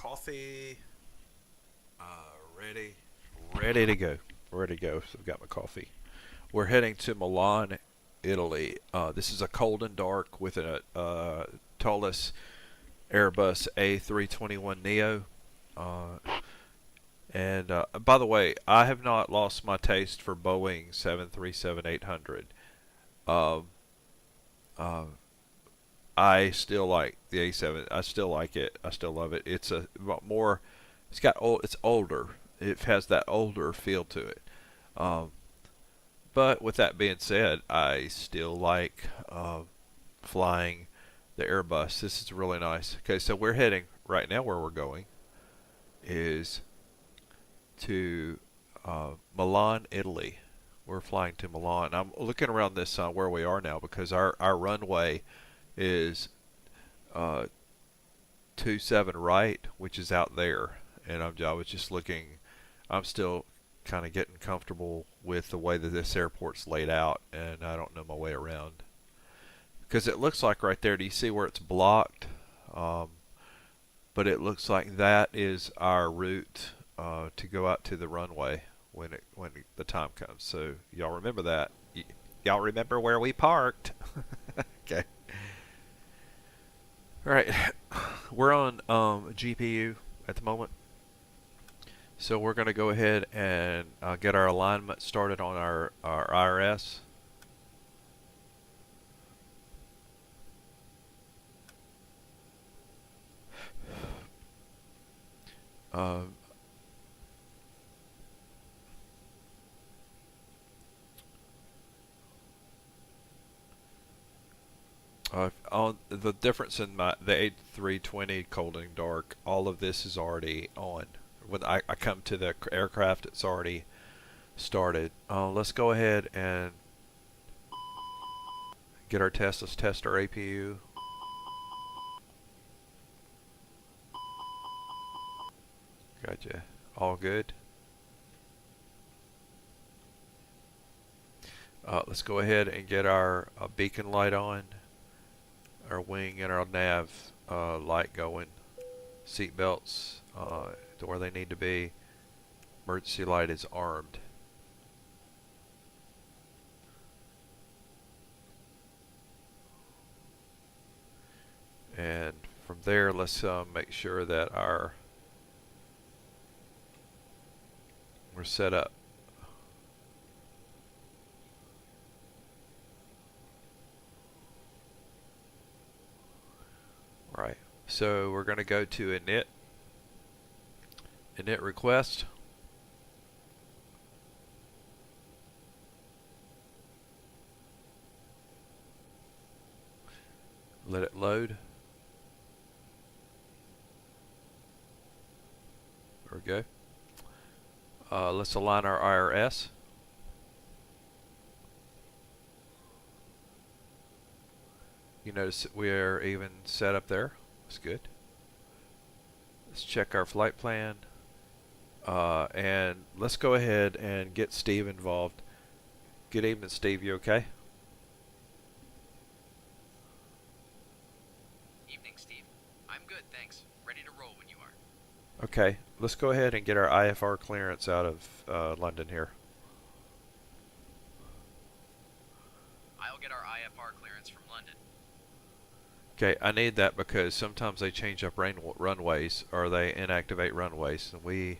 coffee. Ready, ready to go. Ready to go. So I've got my coffee. We're heading to Milan, Italy. This is a cold and dark with a Toliss Airbus A321-Neo. Uh, and by the way, I have not lost my taste for Boeing 737-800. Um, uh, I still like the A7. I still like it. I still love it. It's a more. It's got old. It's older. It has that older feel to it. Um, but with that being said, I still like flying the Airbus. This is really nice. Okay, so we're heading right now. Where we're going is to Milan, Italy. We're flying to Milan. I'm looking around this where we are now because our runway is uh, 27 right, which is out there. And I was just looking. I'm still kind of getting comfortable with the way that this airport's laid out, and I don't know my way around. Because it looks like right there, do you see where it's blocked? Um, but it looks like that is our route to go out to the runway when the time comes. So y'all remember that. Y'all remember where we parked? Okay. All right. We're on GPU at the moment. So we're going to go ahead and get our alignment started on our IRS. Um, on the difference in the A320 cold and dark, all of this is already on. When I come to the aircraft, it's already started. Let's go ahead and get our test. Let's test our APU. Gotcha. All good. Let's go ahead and get our beacon light on, our wing and our nav light going. Seat belts to where they need to be. Emergency light is armed. And from there, let's make sure that we're set up. Right. So we're going to go to init request. Let it load. There we go. Let's align our IRS. You notice we are even set up there. That's good. Let's check our flight plan. And let's go ahead and get Steve involved. Good evening, Steve. You okay? Evening, Steve. I'm good, thanks. Ready to roll when you are. Okay. Let's go ahead and get our IFR clearance out of London here. I'll get our IFR clearance from London. Okay, I need that because sometimes they change up runways or they inactivate runways, and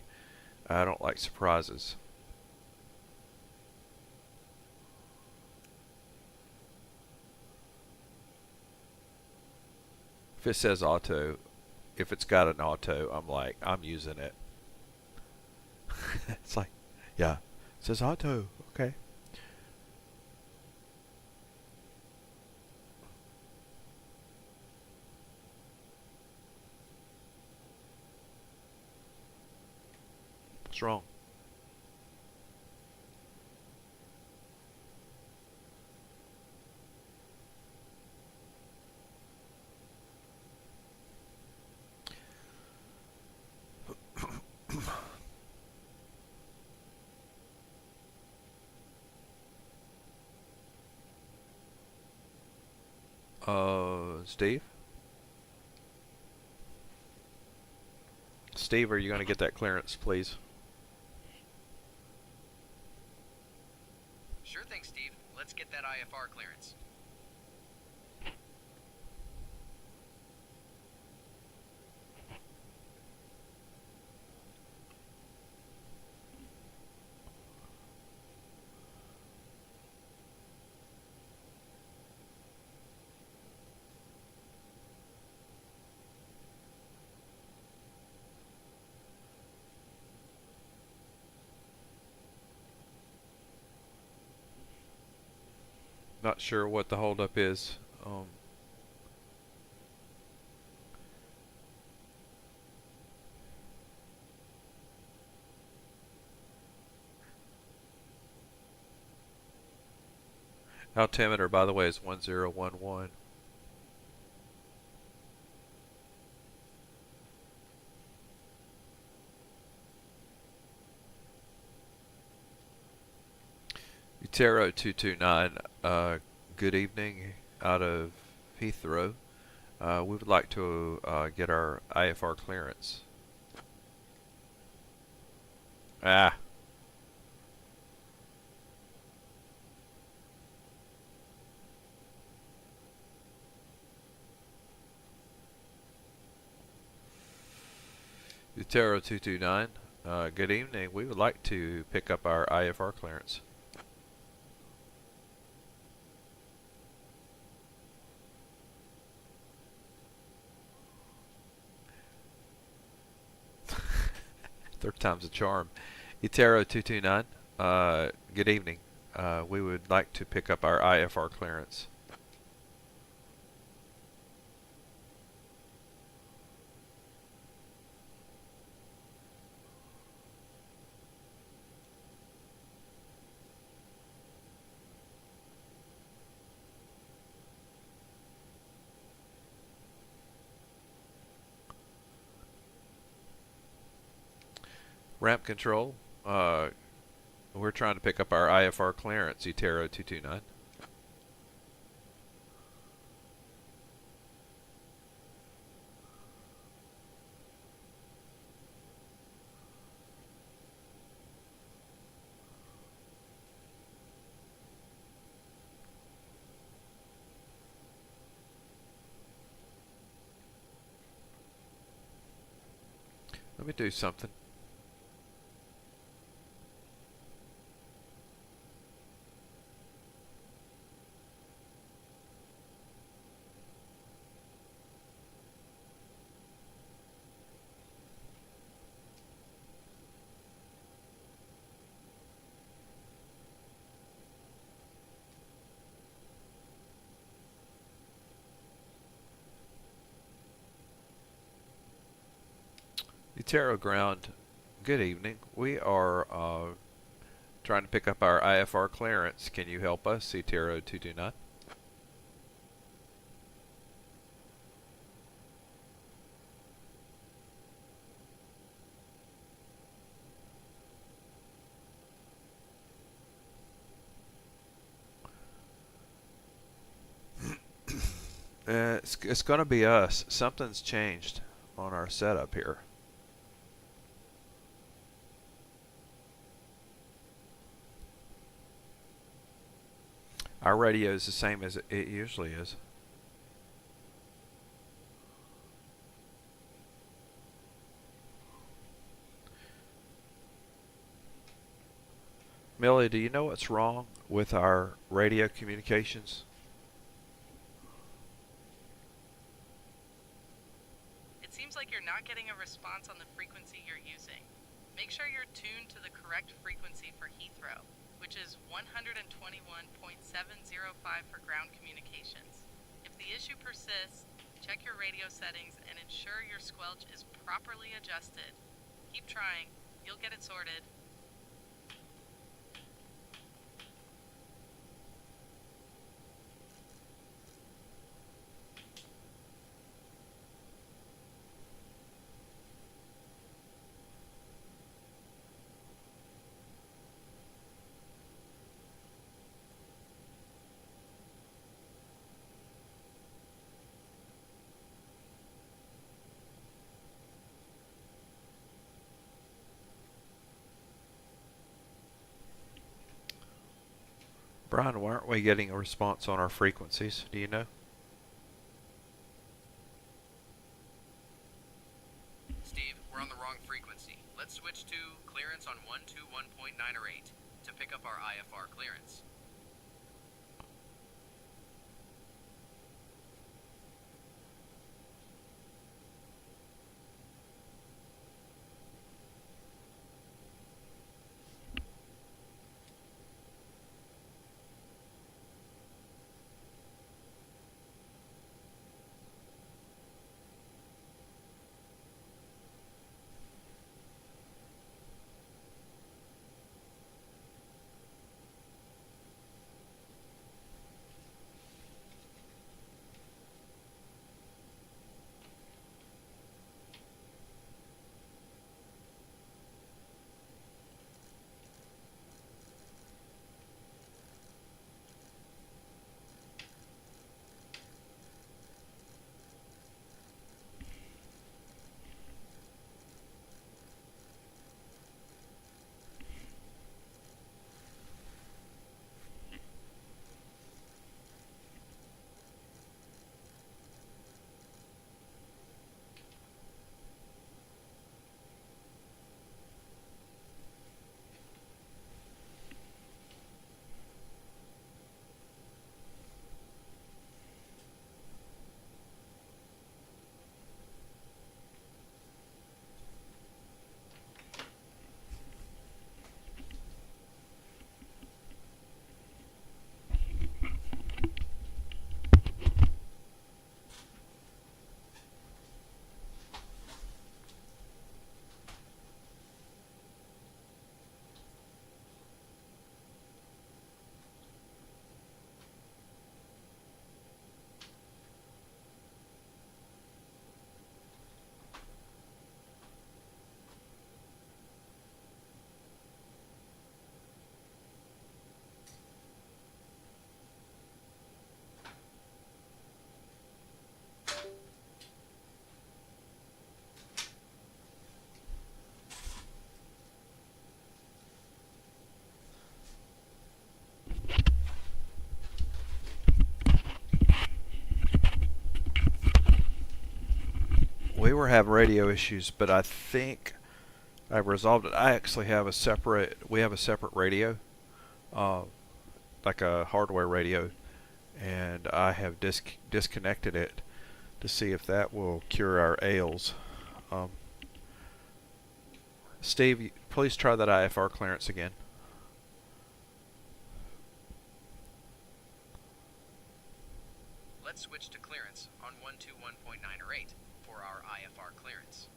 I don't like surprises. If it says auto, if it's got an auto, I'm using it. It's like, yeah, it says auto. Okay. What's wrong? Steve? Steve, are you going to get that clearance, please? Sure thing, Steve. Let's get that IFR clearance. Not sure what the holdup is. Altimeter, by the way, is 1011. Utero 229, good evening out of Heathrow. We would like to get our IFR clearance. Ah. Utero 229, good evening. We would like to pick up our IFR clearance. Third time's a charm. Utero 229, good evening. We would like to pick up our IFR clearance. Ramp control, we're trying to pick up our IFR clearance, Utero 229. Let me do something. Utero ground, good evening. We are trying to pick up our IFR clearance. Can you help us, Utero 229? It's going to be us. Something's changed on our setup here. Our radio is the same as it usually is. Millie, do you know what's wrong with our radio communications? It seems like you're not getting a response on the frequency you're using. Make sure you're tuned to the correct frequency for Heathrow, which is 121.705 for ground communications. If the issue persists, check your radio settings and ensure your squelch is properly adjusted. Keep trying. You'll get it sorted. Brian, why aren't we getting a response on our frequencies? Do you know? Steve, we're on the wrong frequency. Let's switch to clearance on 121.9 or 8 to pick up our IFR clearance. We were having radio issues, but I think I've resolved it. I actually have a separate. We have a separate radio, uh, like a hardware radio, and I have disconnected it to see if that will cure our ails. Um, Steve, please try that IFR clearance again. Let's switch to clearance on 121.9 or 8 for our IFR clearance.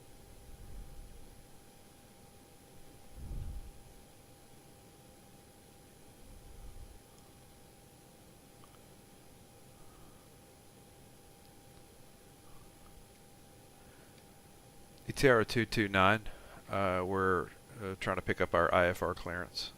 ETR 229, we're trying to pick up our IFR clearance.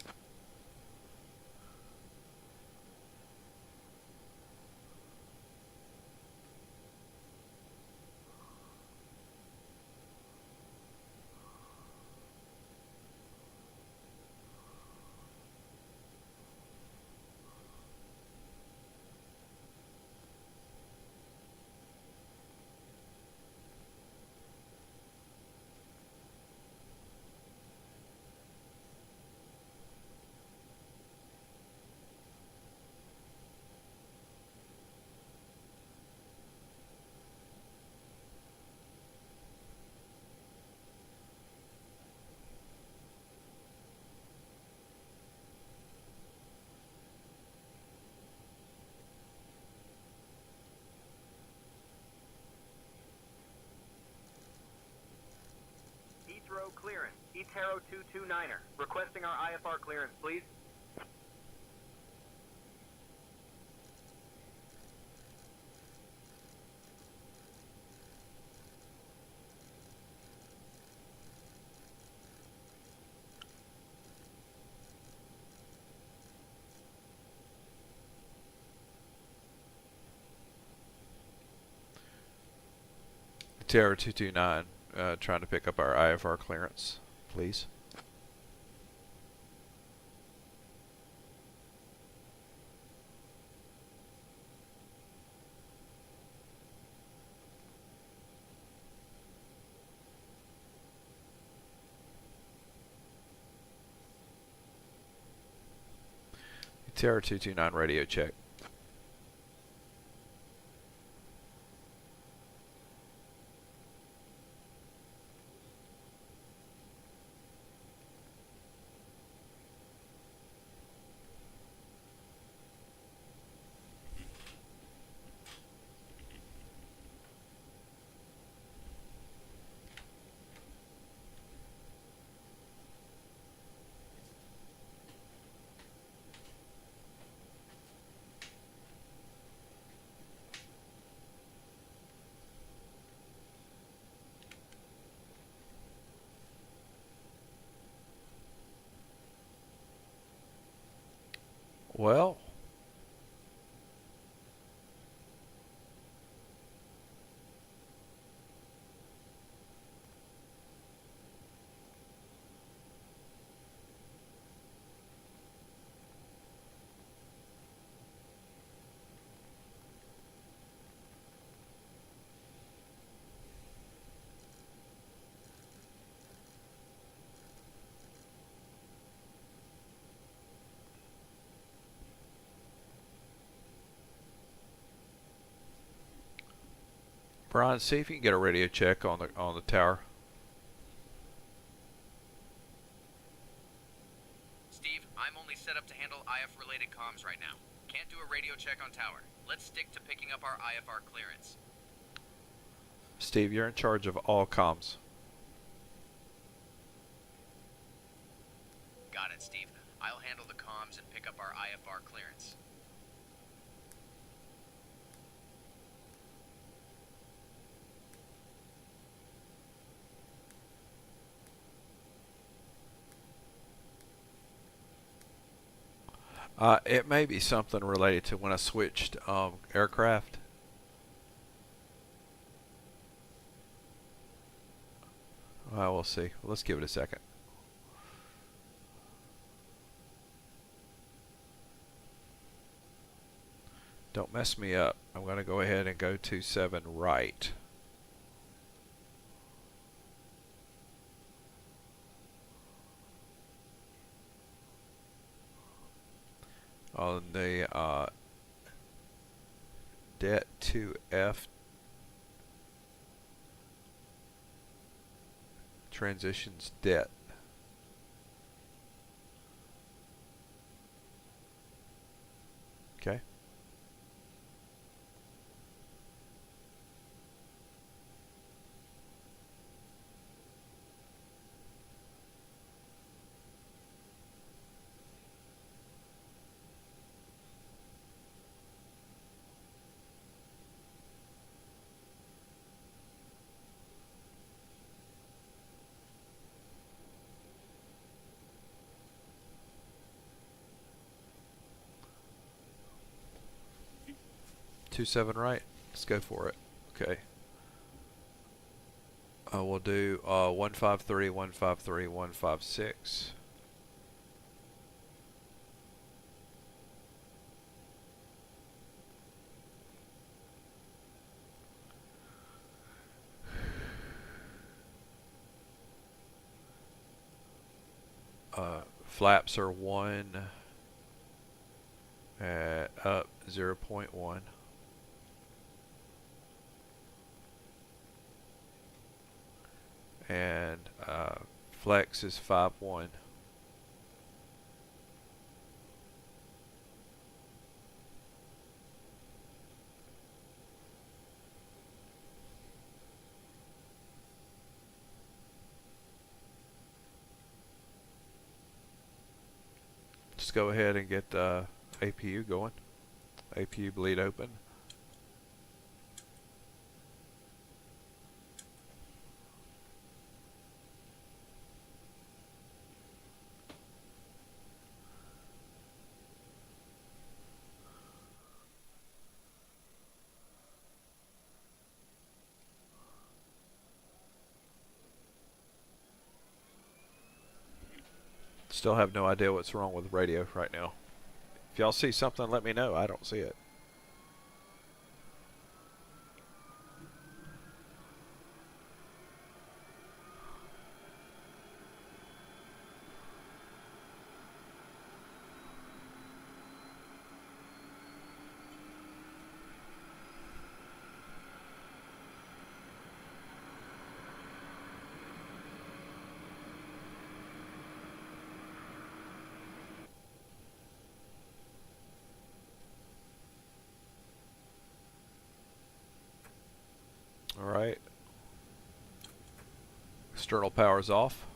Heathrow clearance. Heathrow 229er. Requesting our IFR clearance, please. ETR 229, trying to pick up our IFR clearance, please. ETR-229 radio check. Well, Brian, see if you can get a radio check on the tower. Steve, I'm only set up to handle IF-related comms right now. Can't do a radio check on tower. Let's stick to picking up our IFR clearance. Steve, you're in charge of all comms. Got it, Steve. I'll handle the comms and pick up our IFR clearance. It may be something related to when I switched aircraft. We'll see. Let's give it a second. Don't mess me up. I'm going to go ahead and go to 7 right. On the det to F transitions det. Okay. Two 7 right. Let's go for it. Okay. We'll do 153, 153, 156. Flaps are 1 up 0.1. And flex is 5-1. Just go ahead and get APU going. APU bleed open. Still have no idea what's wrong with the radio right now. If y'all see something, let me know. I don't see it. External power's off.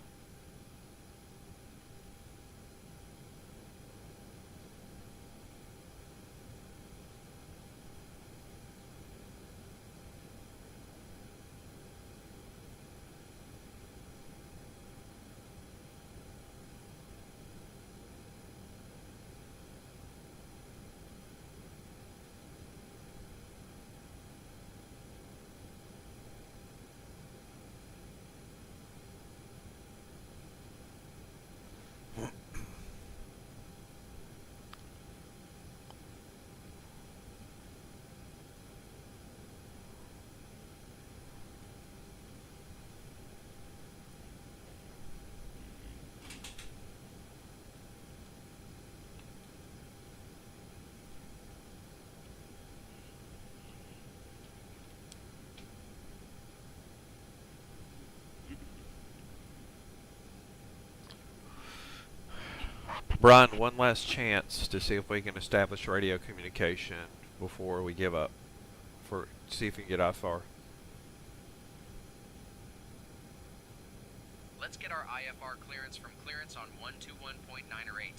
Brian, one last chance to see if we can establish radio communication before we give up. See if we can get IFR. Let's get our IFR clearance from clearance on 121.9 or 8.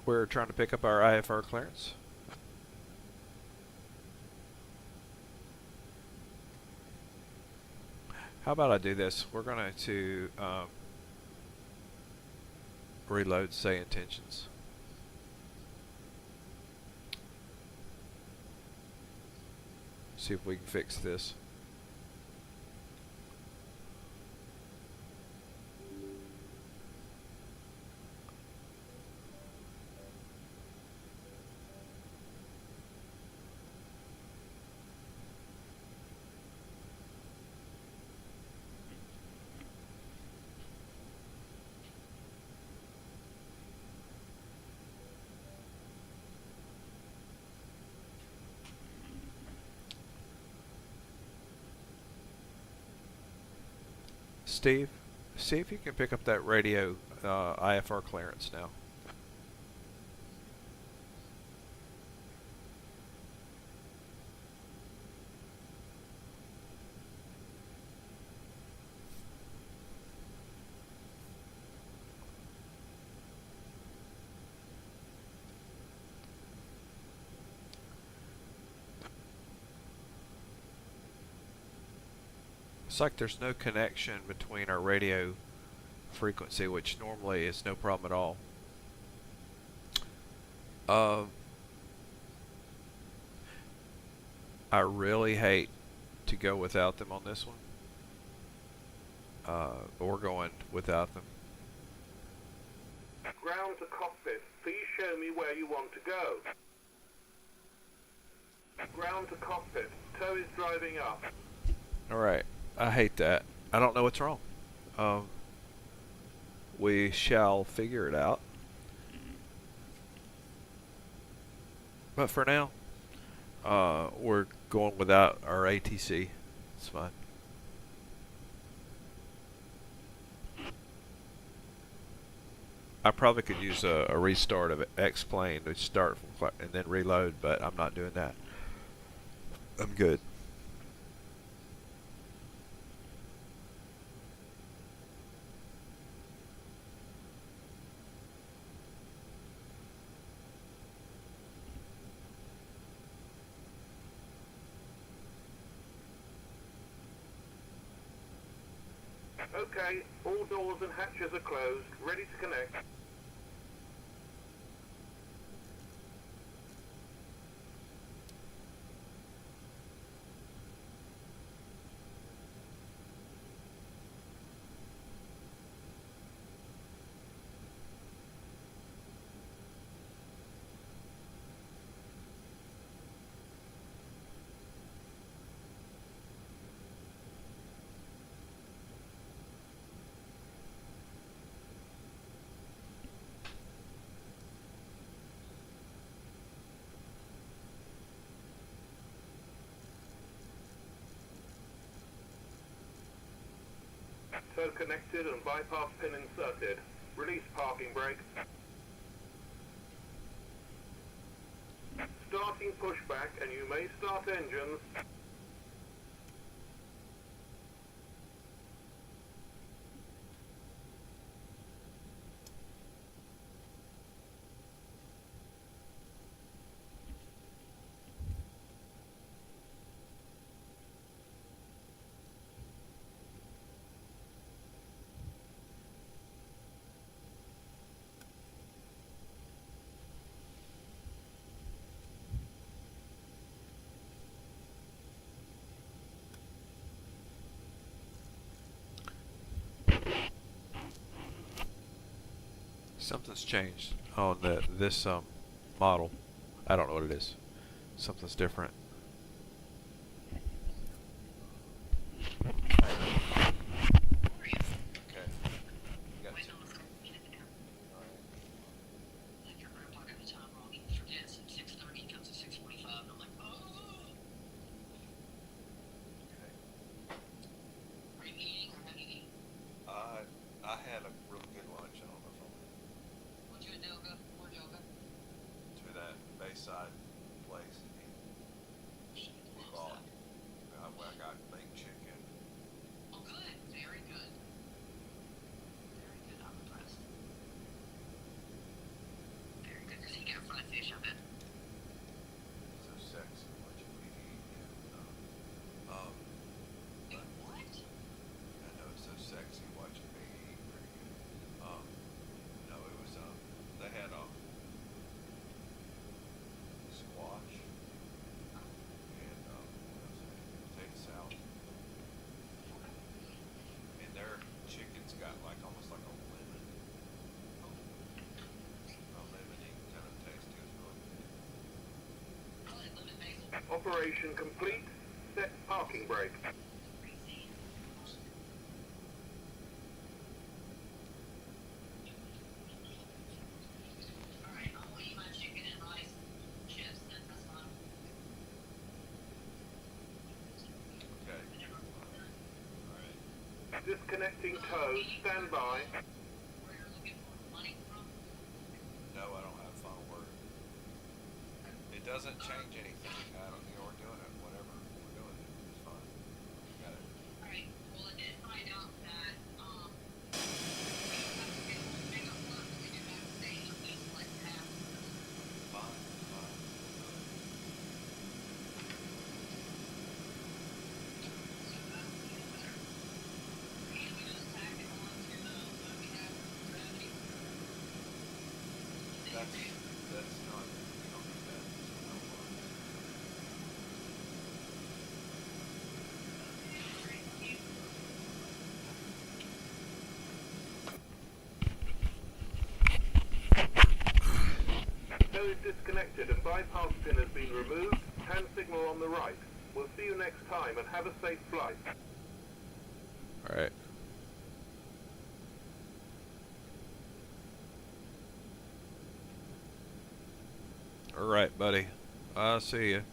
We're trying to pick up our IFR clearance. How about I do this? We're going to reload, say, intentions. See if we can fix this. Steve, see if you can pick up that radio IFR clearance now. It's like there's no connection between our radio frequency, which normally is no problem at all. I really hate to go without them on this one. But we're going without them. Ground to cockpit. Please show me where you want to go. Ground to cockpit. Tow is driving up. Alright. I hate that. I don't know what's wrong. We shall figure it out. But for now, we're going without our ATC. It's fine. I probably could use a restart of Xplane to start from and then reload, but I'm not doing that. I'm good. Okay, all doors and hatches are closed, ready to connect. depot connected and bypass pin inserted. Release parking brake. Starting pushback, and you may start engines. Something's changed on this model. I don't know what it is. Something's different. Okay. You got two. I had a really good lunch. I don't know if I went to that Bayside place. We bought. I got baked chicken. Oh, good. Very good. Very good. I'm impressed. Very good. Because he got fried fish, I bet. So sexy watching me eat. What? I know it's so sexy watching me eat. Pretty good. No, it was they had squash and what was it? Potato salad. And their chicken's got like almost like a lemony kind of taste to it. It's really good. I like lemon basil. Operation complete. Set parking brake. Crazy. Alright, I'll eat my chicken and rice chips, then that's fine. Okay. Whenever we're done. Alright. Disconnecting tow. Stand by. Where you're looking for money from? No, I don't have final word. It doesn't change anything. I don't, we're doing it, whatever we're doing it. It's fine. Got it. Alright, well, I did find out that, we don't have to get a whole big of work, we do have to stay at least like half. Fine, fine. So that's even better. And we just tack it on to what we have for gravity. That's not, you don't need that. It's no work. Tow is disconnected and bypass pin has been removed. Hand signal on the right. We'll see you next time and have a safe flight. Alright. Alright, buddy. I'll see you.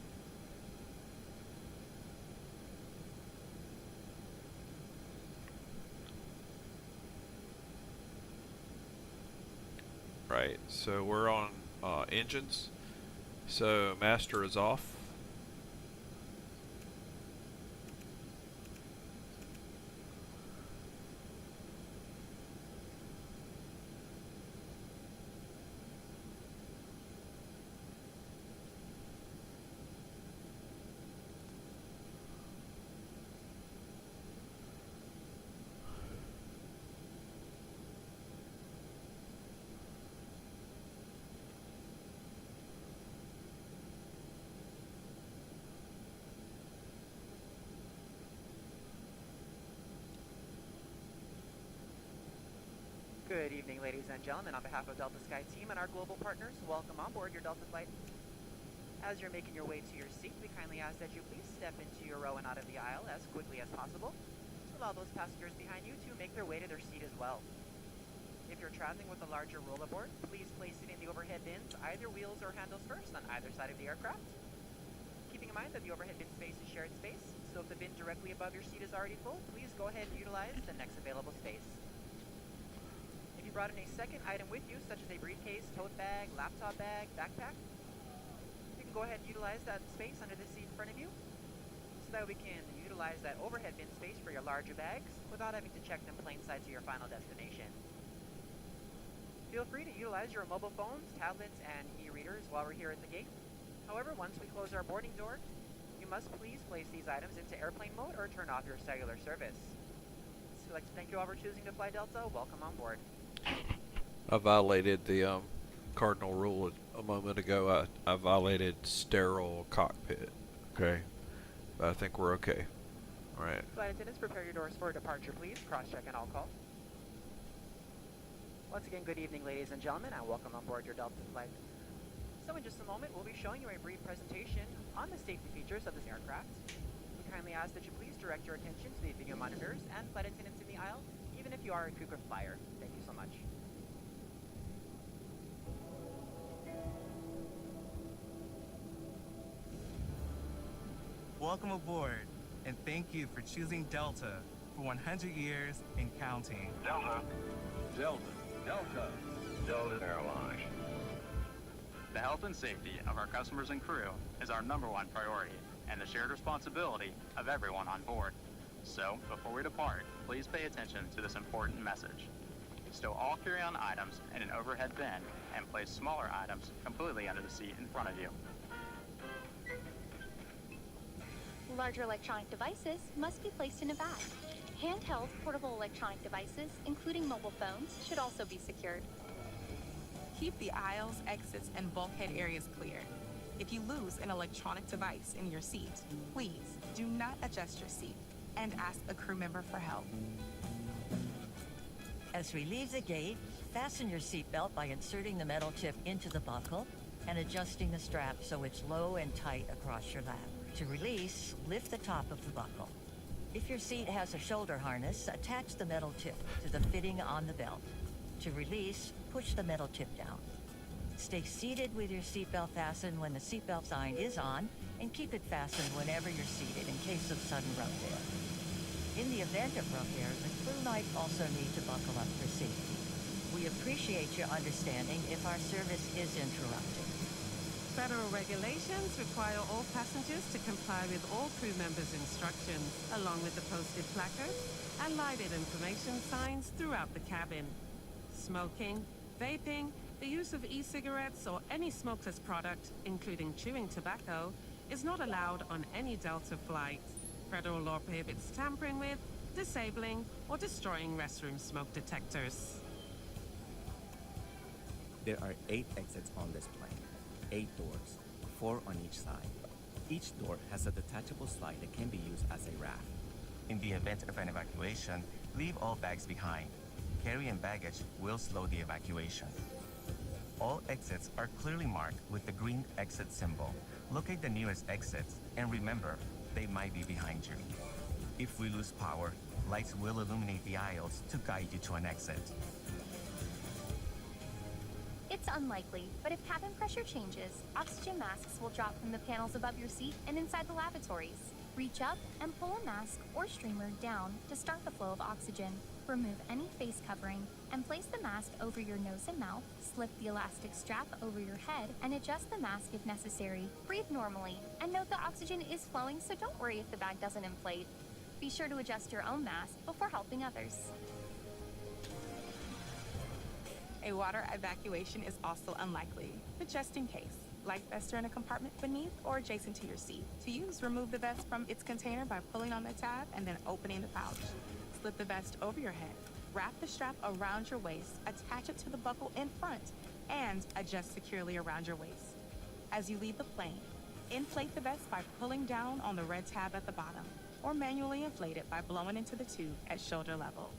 Right, so we're on engines. So master is off. Good evening, ladies and gentlemen. On behalf of Delta Sky Team and our global partners, welcome on board your Delta flight. As you're making your way to your seat, we kindly ask that you please step into your row and out of the aisle as quickly as possible to allow those passengers behind you to make their way to their seat as well. If you're traveling with a larger rollerboard, please place it in the overhead bins, either wheels or handles first on either side of the aircraft. Keeping in mind that the overhead bin space is shared space, so if the bin directly directly above your seat is already full, please go ahead and utilize the next available space. If you brought in a second item with you, such as a briefcase, tote bag, laptop bag, backpack, you can go ahead and utilize that space under the seat in front of you, so that we can utilize that overhead bin space for your larger bags without having to check them plain sight to your final destination. Feel free to utilize your mobile phones, tablets, and e-readers while we're here at the gate. However, once we close our boarding door, you must please place these items into airplane mode or turn off your cellular service. So I'd like to thank you all for choosing to fly Delta. Welcome on board. I violated the cardinal rule a moment ago. I violated sterile cockpit. Okay, but I think we're okay. All right. Flight attendants, prepare your doors for departure, please. Cross-check and all call. Once again, good evening, ladies and gentlemen, and welcome on board your Delta flight. So in just a moment, we'll be showing you a brief presentation on the safety features of this aircraft. We kindly ask that you please direct your attention to the video monitors and flight attendants in the aisle, even if you are a crew flyer. Thank you so much. Welcome aboard, and thank you for choosing Delta for 100 years and counting. Delta. Delta. Delta. Delta Airlines. The health and safety of our customers and crew is our #1 priority and the shared responsibility of everyone on board. So, before we depart, please pay attention to this important message. Stow all carry-on items in an overhead bin and place smaller items completely under the seat in front of you. Larger electronic devices must be placed in a bag. Handheld portable electronic devices, including mobile phones, should also be secured. Keep the aisles, exits, and bulkhead areas clear. If you lose an electronic device in your seat, please do not adjust your seat and ask a crew member for help. As we leave the gate, fasten your seatbelt by inserting the metal tip into the buckle and adjusting the strap so it's low and tight across your lap. To release, lift the top of the buckle. If your seat has a shoulder harness, attach the metal tip to the fitting on the belt. To release, push the metal tip down. Stay seated with your seatbelt fastened when the seatbelt sign is on, and keep it fastened whenever you're seated in case of sudden rough air. In the event of rough air, the crew might also need to buckle up for safety. We appreciate your understanding if our service is interrupted. Federal regulations require all passengers to comply with all crew members' instructions, along with the posted placards and lighted information signs throughout the cabin. Smoking, vaping, the use of e-cigarettes or any smokeless product, including chewing tobacco, is not allowed on any Delta flight. Federal law prohibits tampering with, disabling, or destroying restroom smoke detectors. There are 8 exits on this plane. 8 doors, 4 on each side. Each door has a detachable slide that can be used as a raft. In the event of an evacuation, leave all bags behind. Carry-in baggage will slow the evacuation. All exits are clearly marked with the green exit symbol. Locate the nearest exits and remember, they might be behind you. If we lose power, lights will illuminate the aisles to guide you to an exit. It's unlikely, but if cabin pressure changes, oxygen masks will drop from the panels above your seat and inside the lavatories. Reach up and pull a mask or streamer down to start the flow of oxygen. Remove any face covering and place the mask over your nose and mouth. Slip the elastic strap over your head and adjust the mask if necessary. Breathe normally and note the oxygen is flowing, so don't worry if the bag doesn't inflate. Be sure to adjust your own mask before helping others. A water evacuation is also unlikely, but just in case. Life vests are in a compartment beneath or adjacent to your seat. To use, remove the vest from its container by pulling on the tab and then opening the pouch. Slip the vest over your head. Wrap the strap around your waist, attach it to the buckle in front, and adjust securely around your waist. As you leave the plane, inflate the vest by pulling down on the red tab at the bottom, or manually inflate it by blowing into the tube at shoulder level.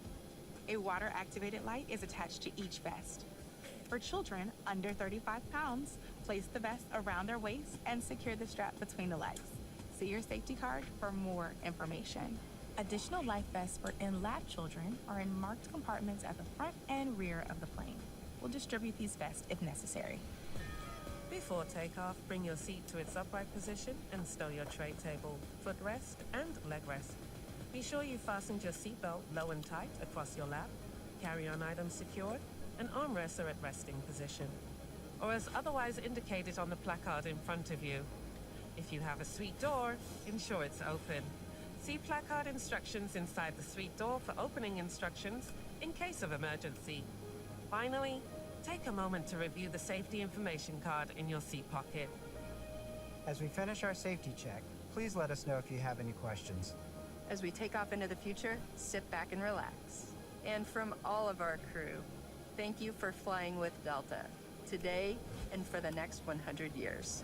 A water-activated light is attached to each vest. For children under 35 pounds, place the vest around their waist and secure the strap between the legs. See your safety card for more information. Additional life vests for in-lab children are in marked compartments at the front and rear of the plane. We'll distribute these vests if necessary. Before takeoff, bring your seat to its upright position and stow your tray table, footrest, and leg rest. Be sure you fastened your seatbelt low and tight across your lap, carry-on items secured, and armrests are at resting position, or as otherwise indicated on the placard in front of you. If you have a suite door, ensure it's open. See placard instructions inside the suite door for opening instructions in case of emergency. Finally, take a moment to review the safety information card in your seat pocket. As we finish our safety check, please let us know if you have any questions. As we take off into the future, sit back and relax. And from all of our crew, thank you for flying with Delta, today and for the next 100 years.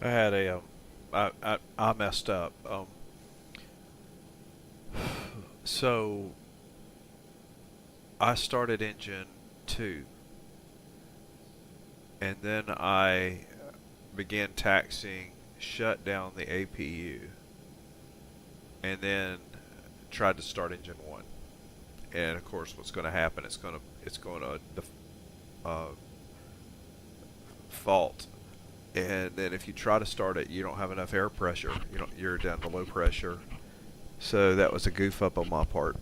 I had a, I messed up. So I started engine 2, and then I began taxiing, shut down the APU, and then tried to start engine 1. And of course, what's going to happen? It's going to fault. And then if you try to start it, you don't have enough air pressure. You're down to low pressure. So that was a goof up on my part.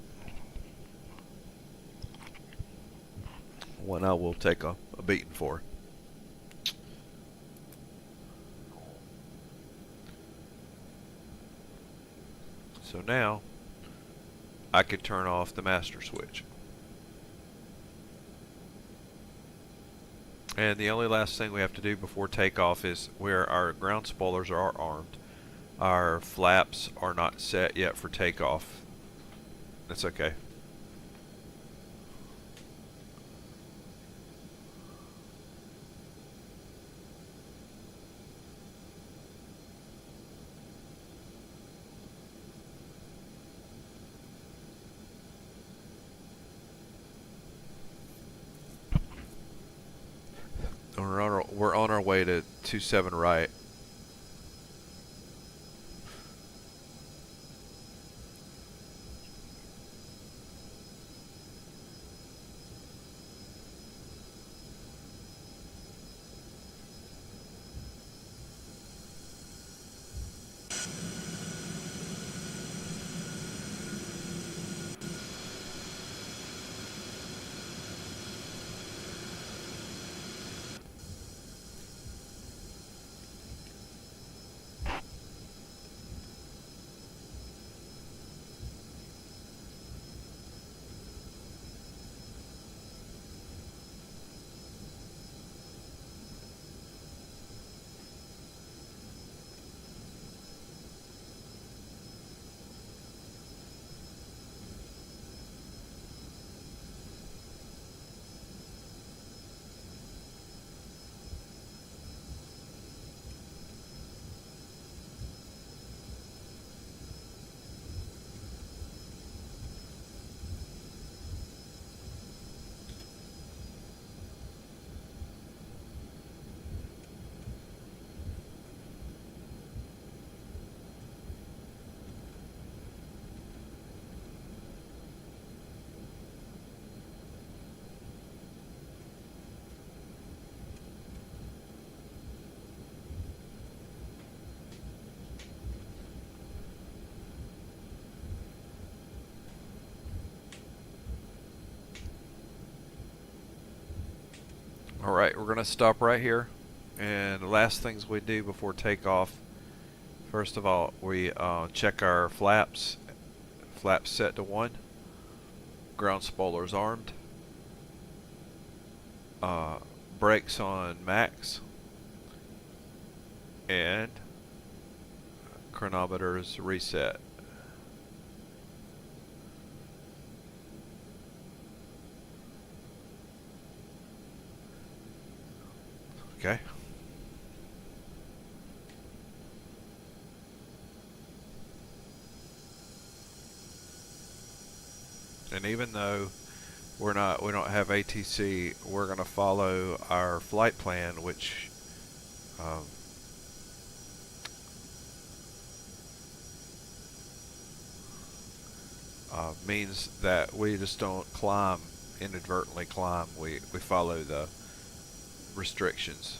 One I will take a beating for. So now I can turn off the master switch. And the only last thing we have to do before takeoff is where our ground spoilers are armed. Our flaps are not set yet for takeoff. That's okay. We're on our way to 27 right. Alright, we're going to stop right here. And the last things we do before takeoff, first of all, we check our flaps. Flaps set to 1. Ground spoilers armed. Brakes on max. And chronometers reset. Okay. And even though we don't have ATC, we're going to follow our flight plan, which um, means that we just don't inadvertently climb. We follow the restrictions.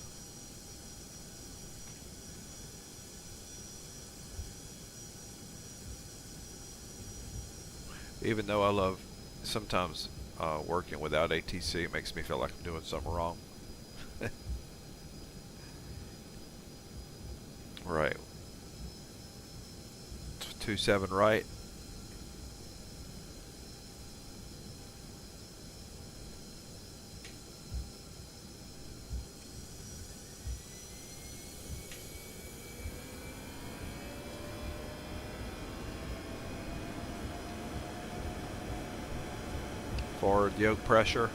Even though I love sometimes working without ATC, it makes me feel like I'm doing something wrong. Right. 27 right. Forward yoke pressure.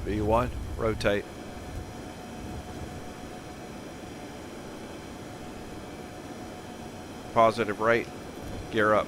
B1, rotate. Positive rate, gear up.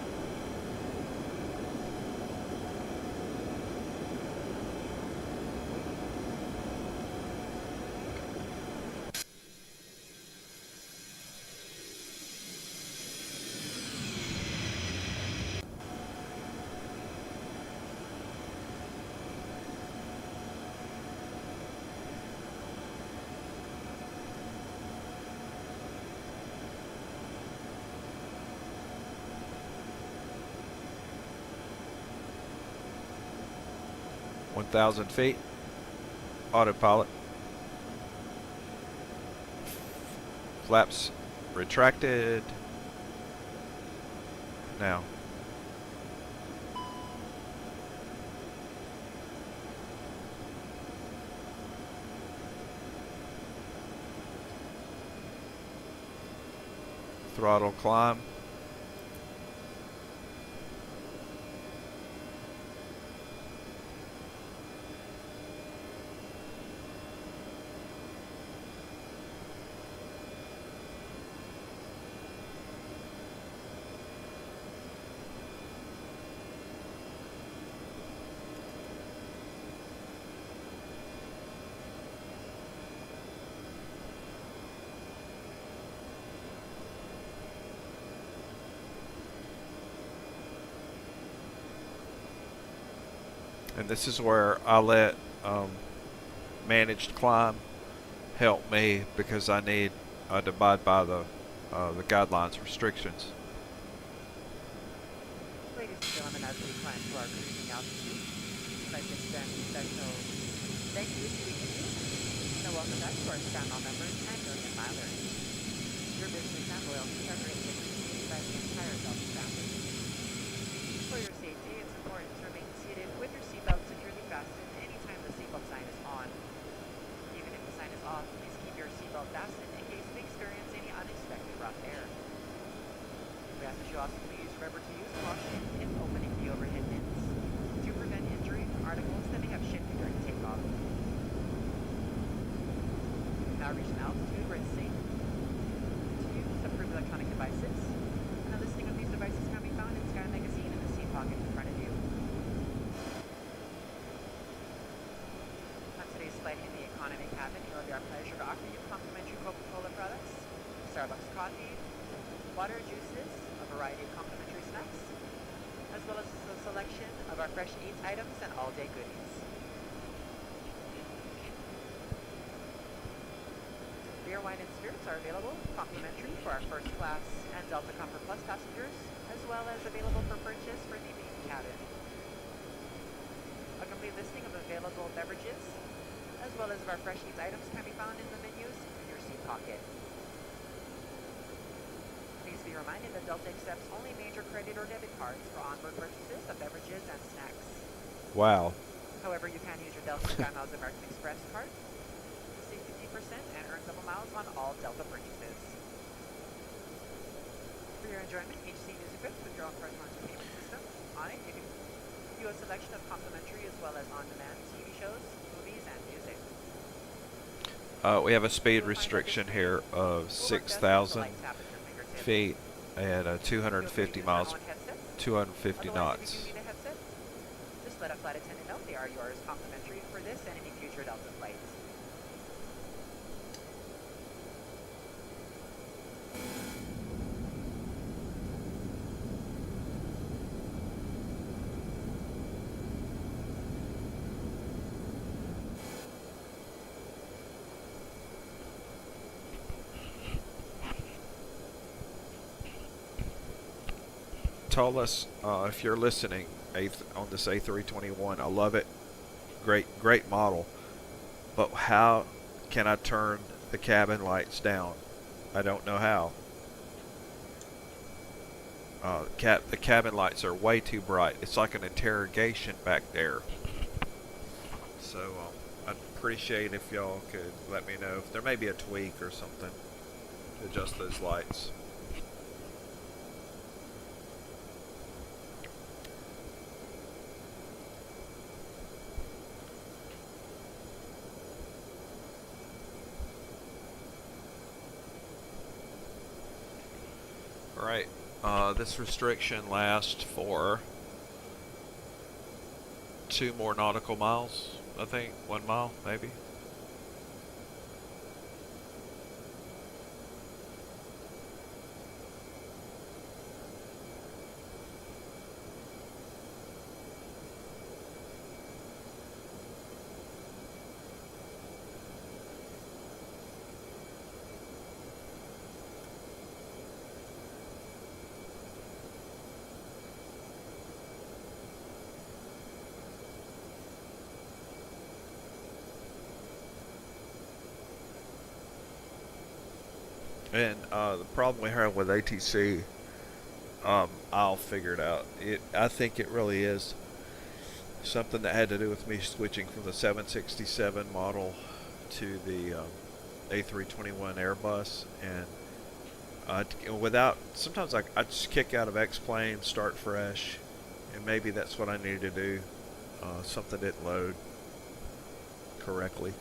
Thousand feet. Autopilot. Flaps retracted. Now. Throttle climb. And this is where I let managed climb help me, because I need to abide by the guidelines restrictions. Ladies and gentlemen, as we climb to our cruising altitude, I'd like to extend a special thank you to each of you, and welcome back to our channel members and million milers. Your business and loyalty are greatly appreciated by the entire Delta family. For your safety, it's important to remain seated with your seatbelt securely fastened anytime the seatbelt sign is on. Even if the sign is off, please keep your seatbelt fastened in case we experience any unexpected rough air. We ask that you also please remember to use caution in opening the overhead bins to prevent injury from articles that may have shifted during takeoff. We've now reached an altitude where it's safe to use approved electronic devices, and a listing of these devices can be found in Sky Magazine in the seat pocket in front of you. On today's flight in the economy cabin, it will be our pleasure to offer you complimentary Coca-Cola products, Starbucks coffee, water, juices, a variety of complimentary snacks, as well as a selection of our fresh eats items and all-day goodies. Beer, wine, and spirits are available complimentary for our first class and Delta Comfort Plus passengers, as well as available for purchase for the main cabin. A complete listing of available beverages, as well as of our fresh eats items, can be found in the menus in your seat pocket. Please be reminded that Delta accepts only major credit or debit cards for onboard purchases of beverages and snacks. Wow. However, you can use your Delta SkyMiles American Express card to save 50% and earn double miles on all Delta purchases. For your enjoyment, each seat is equipped with your own personal entertainment system. On it, you can view a selection of complimentary as well as on-demand TV shows, movies, and music. We have a speed restriction here of 6,000 feet and 250 miles, 250 knots. Just let a flight attendant know they are yours complimentary for this and any future Delta flights. Toliss, if you're listening on this A321, I love it. Great model. But how can I turn the cabin lights down? I don't know how. The cabin lights are way too bright. It's like an interrogation back there. So I'd appreciate if y'all could let me know if there may be a tweak or something to adjust those lights. Alright, this restriction lasts for 2 more nautical miles, I think. 1 mile, maybe. And the problem we have with ATC, I'll figure it out. I think it really is something that had to do with me switching from the 767 model to the A321 Airbus, and sometimes I just kick out of Xplane, start fresh, and maybe that's what I needed to do. Something didn't load correctly.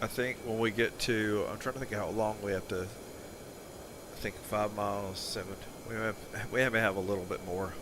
I think when we get to, I'm trying to think how long we have to, I think 5 miles, 7, we have to have a little bit more.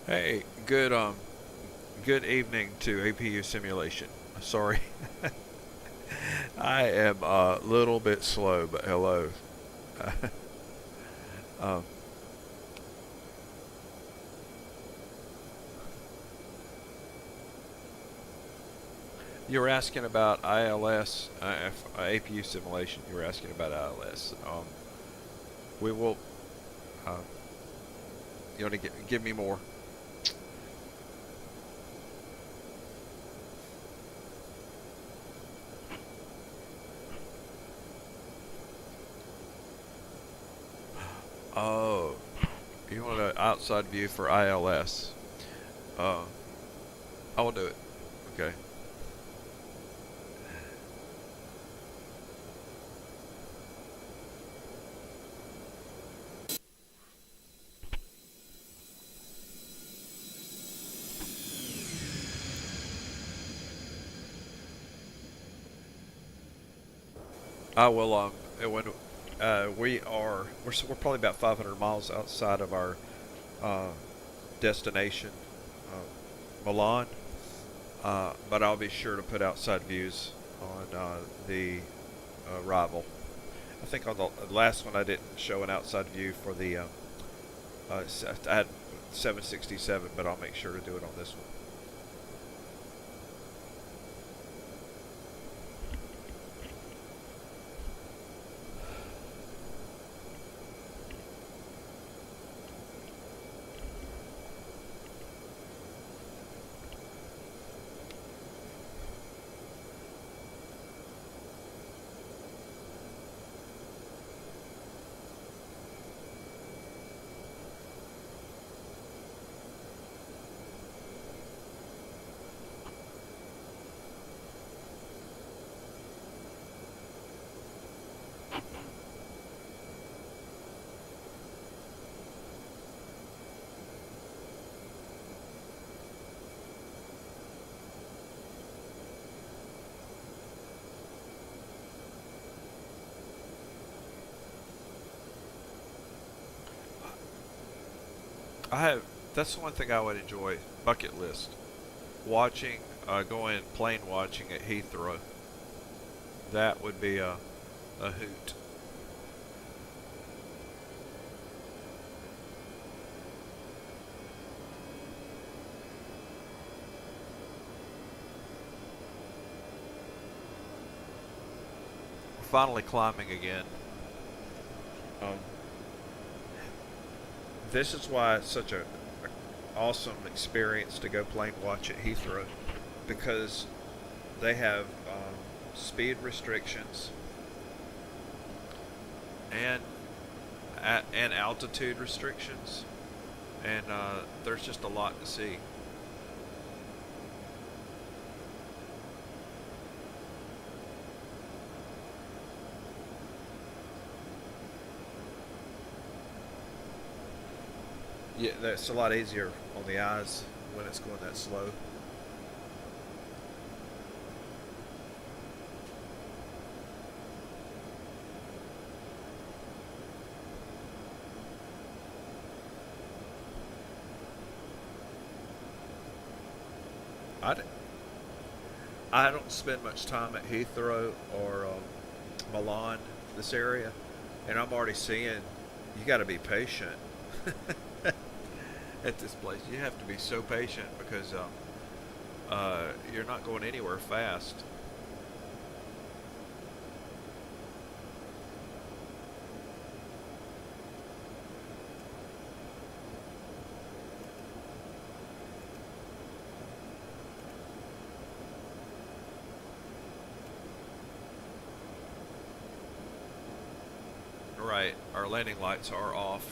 Hey, good evening to APU simulation. Sorry, I am a little bit slow, but hello. um, you were asking about ILS, APU simulation. You were asking about ILS. We will. Uh, you want to give me more? Oh, you want an outside view for ILS? I will do it. Okay. I will. When we're probably about 500 miles outside of our uh, destination, Milan. But I'll be sure to put outside views on the arrival. I think on the last one I didn't show an outside view for the. I had 767, but I'll make sure to do it on this one. That's the one thing I would enjoy, bucket list. Watching, going plane watching at Heathrow. That would be a hoot. We're finally climbing again. This is why it's such a awesome experience to go plane watch at Heathrow, because they have speed restrictions and and altitude restrictions, and there's just a lot to see. Yeah, that's a lot easier on the eyes when it's going that slow. I don't spend much time at Heathrow or Milan, this area, and I'm already seeing you got to be patient. At this place, you have to be so patient because you're not going anywhere fast. Right, our landing lights are off.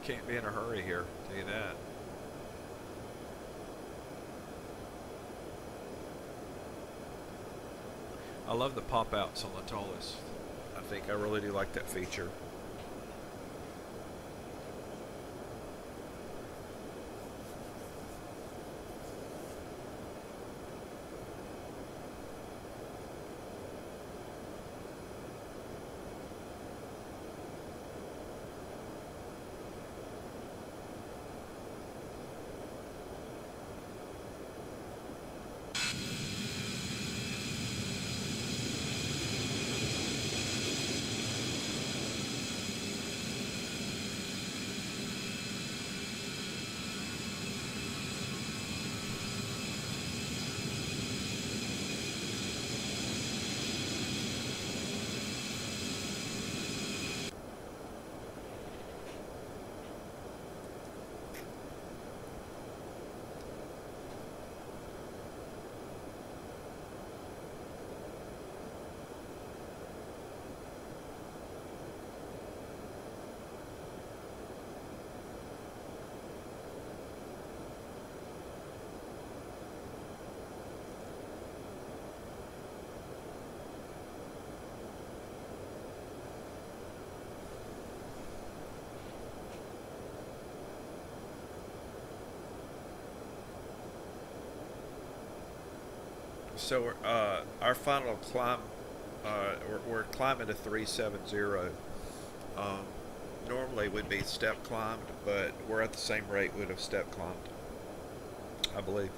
Can't be in a hurry here, tell you that. I love the pop-outs on the Toliss. I think I really do like that feature. So our final climb, we're climbing to 370. Normally we'd be step climbed, but we're at the same rate we'd have step climbed, I believe.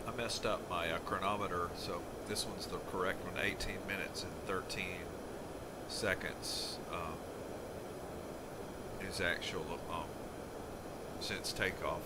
I messed up my chronometer, so this one's the correct one. 18 minutes and 13 seconds is actual since takeoff.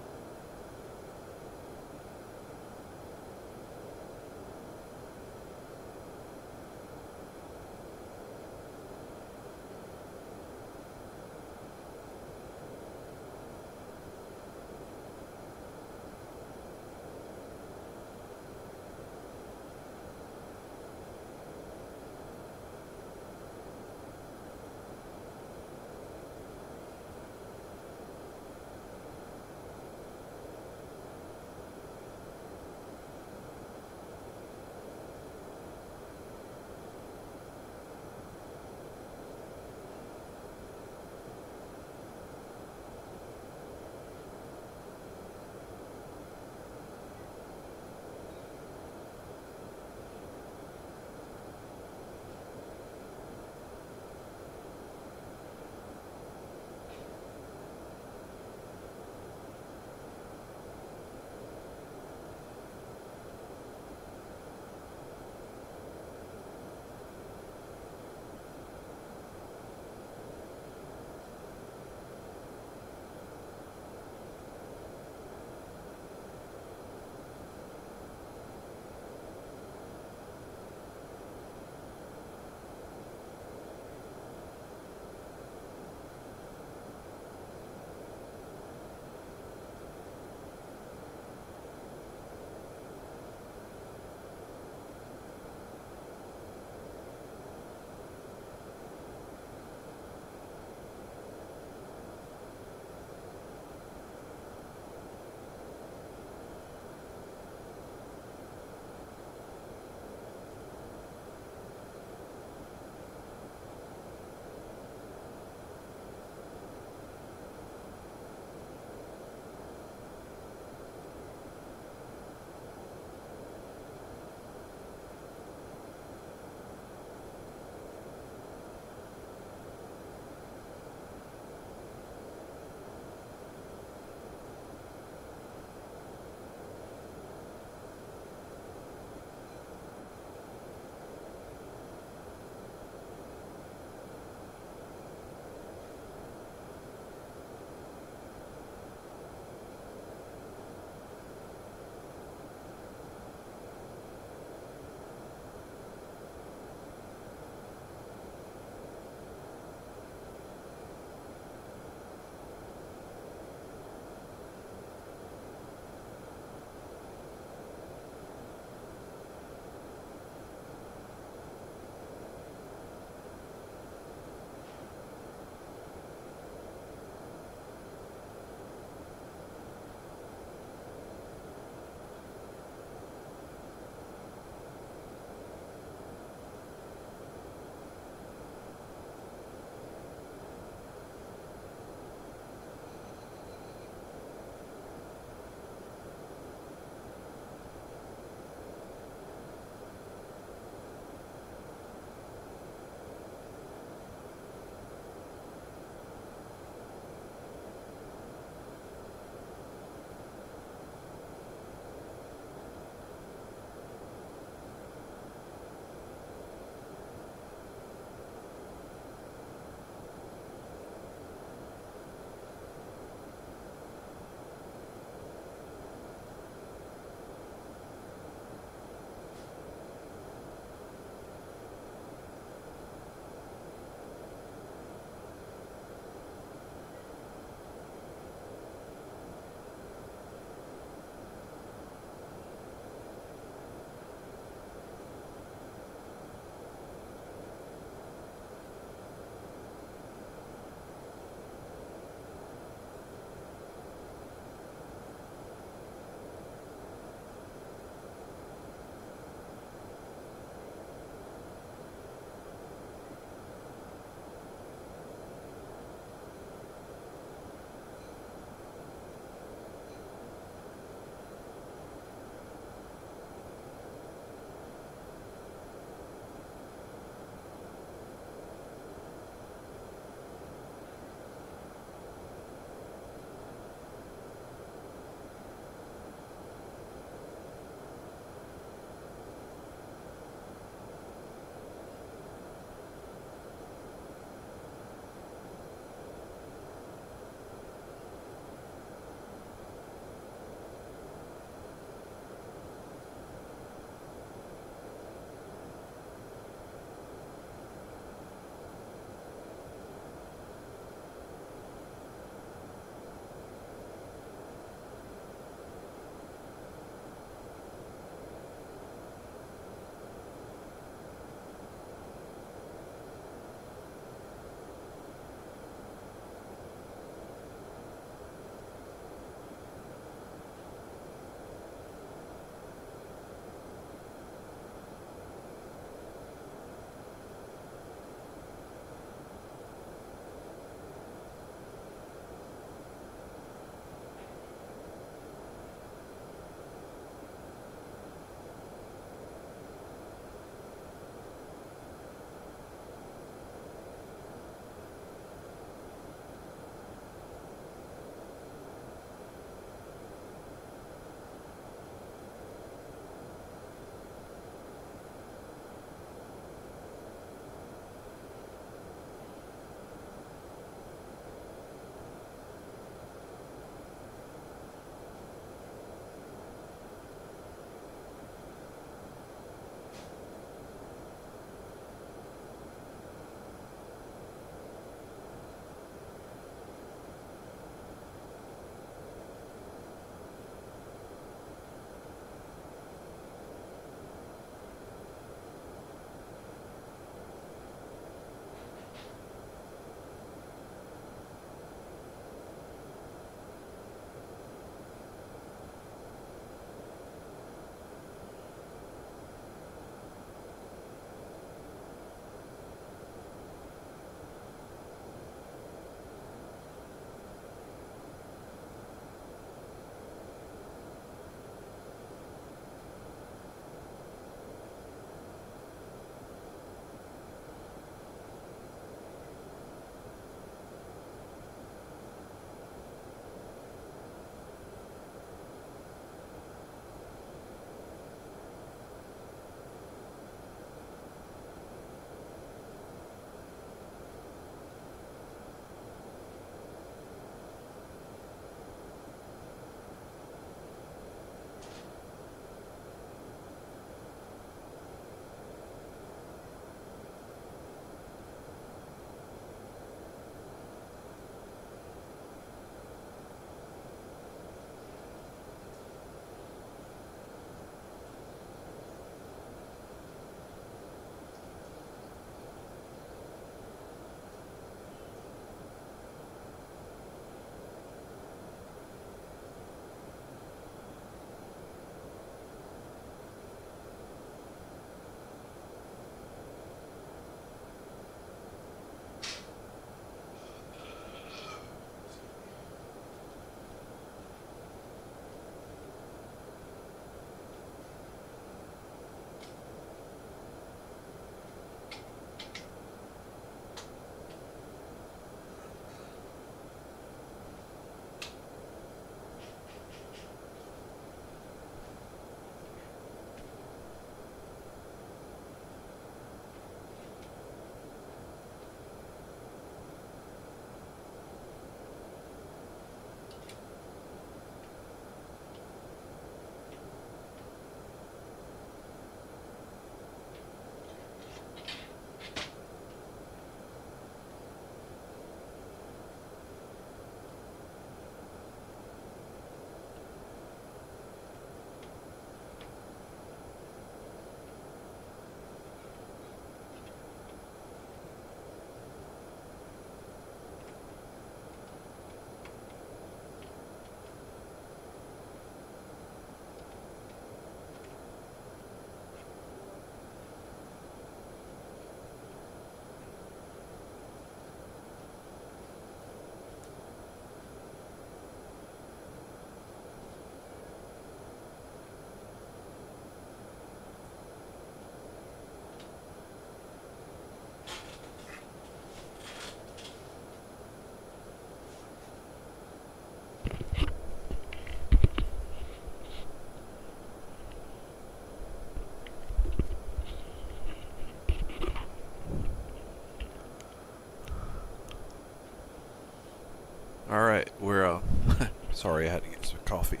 this coffee.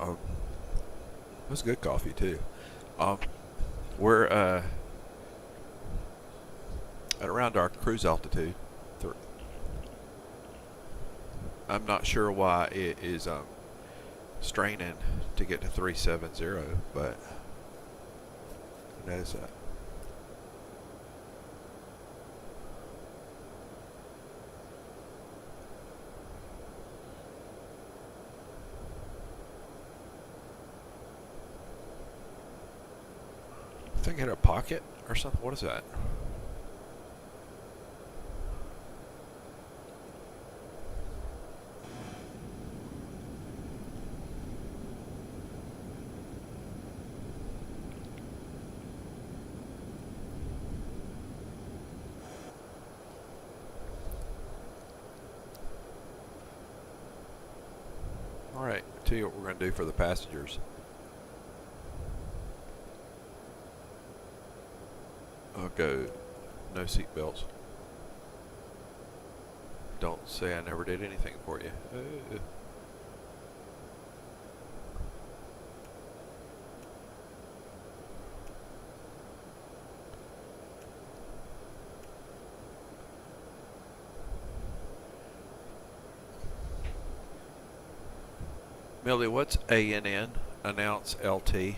It was good coffee too. We're at around our cruise altitude. I'm not sure why it is straining to get to 370, but who knows that. I think in a pocket or something. What is that? All right, tell you what we're going to do for the passengers. I'll go no seat belts. Don't say I never did anything for you. Millie, what's ANN? Announce LT.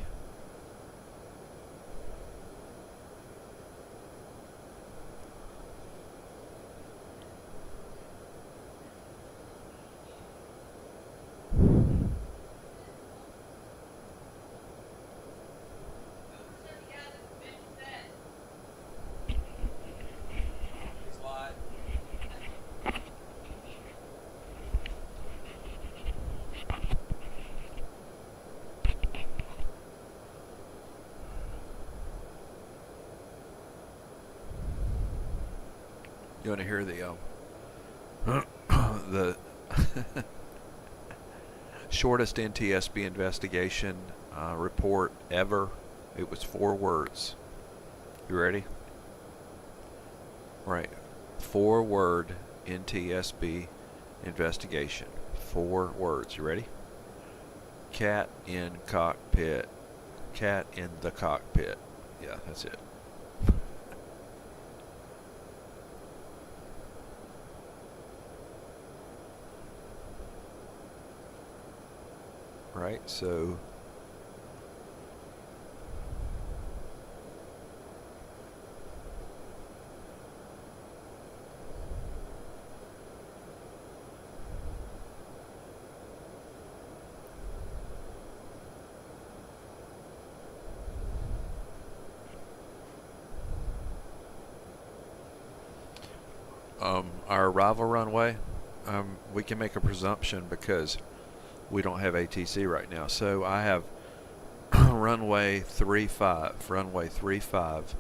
You want to hear the the shortest NTSB investigation report ever? It was 4 words. You ready? Right. 4-word NTSB investigation. 4 words. You ready? Cat in cockpit. Cat in the cockpit. Yeah, that's it. Right, so our arrival runway, we can make a presumption because we don't have ATC right now. So I have runway 35. Runway 35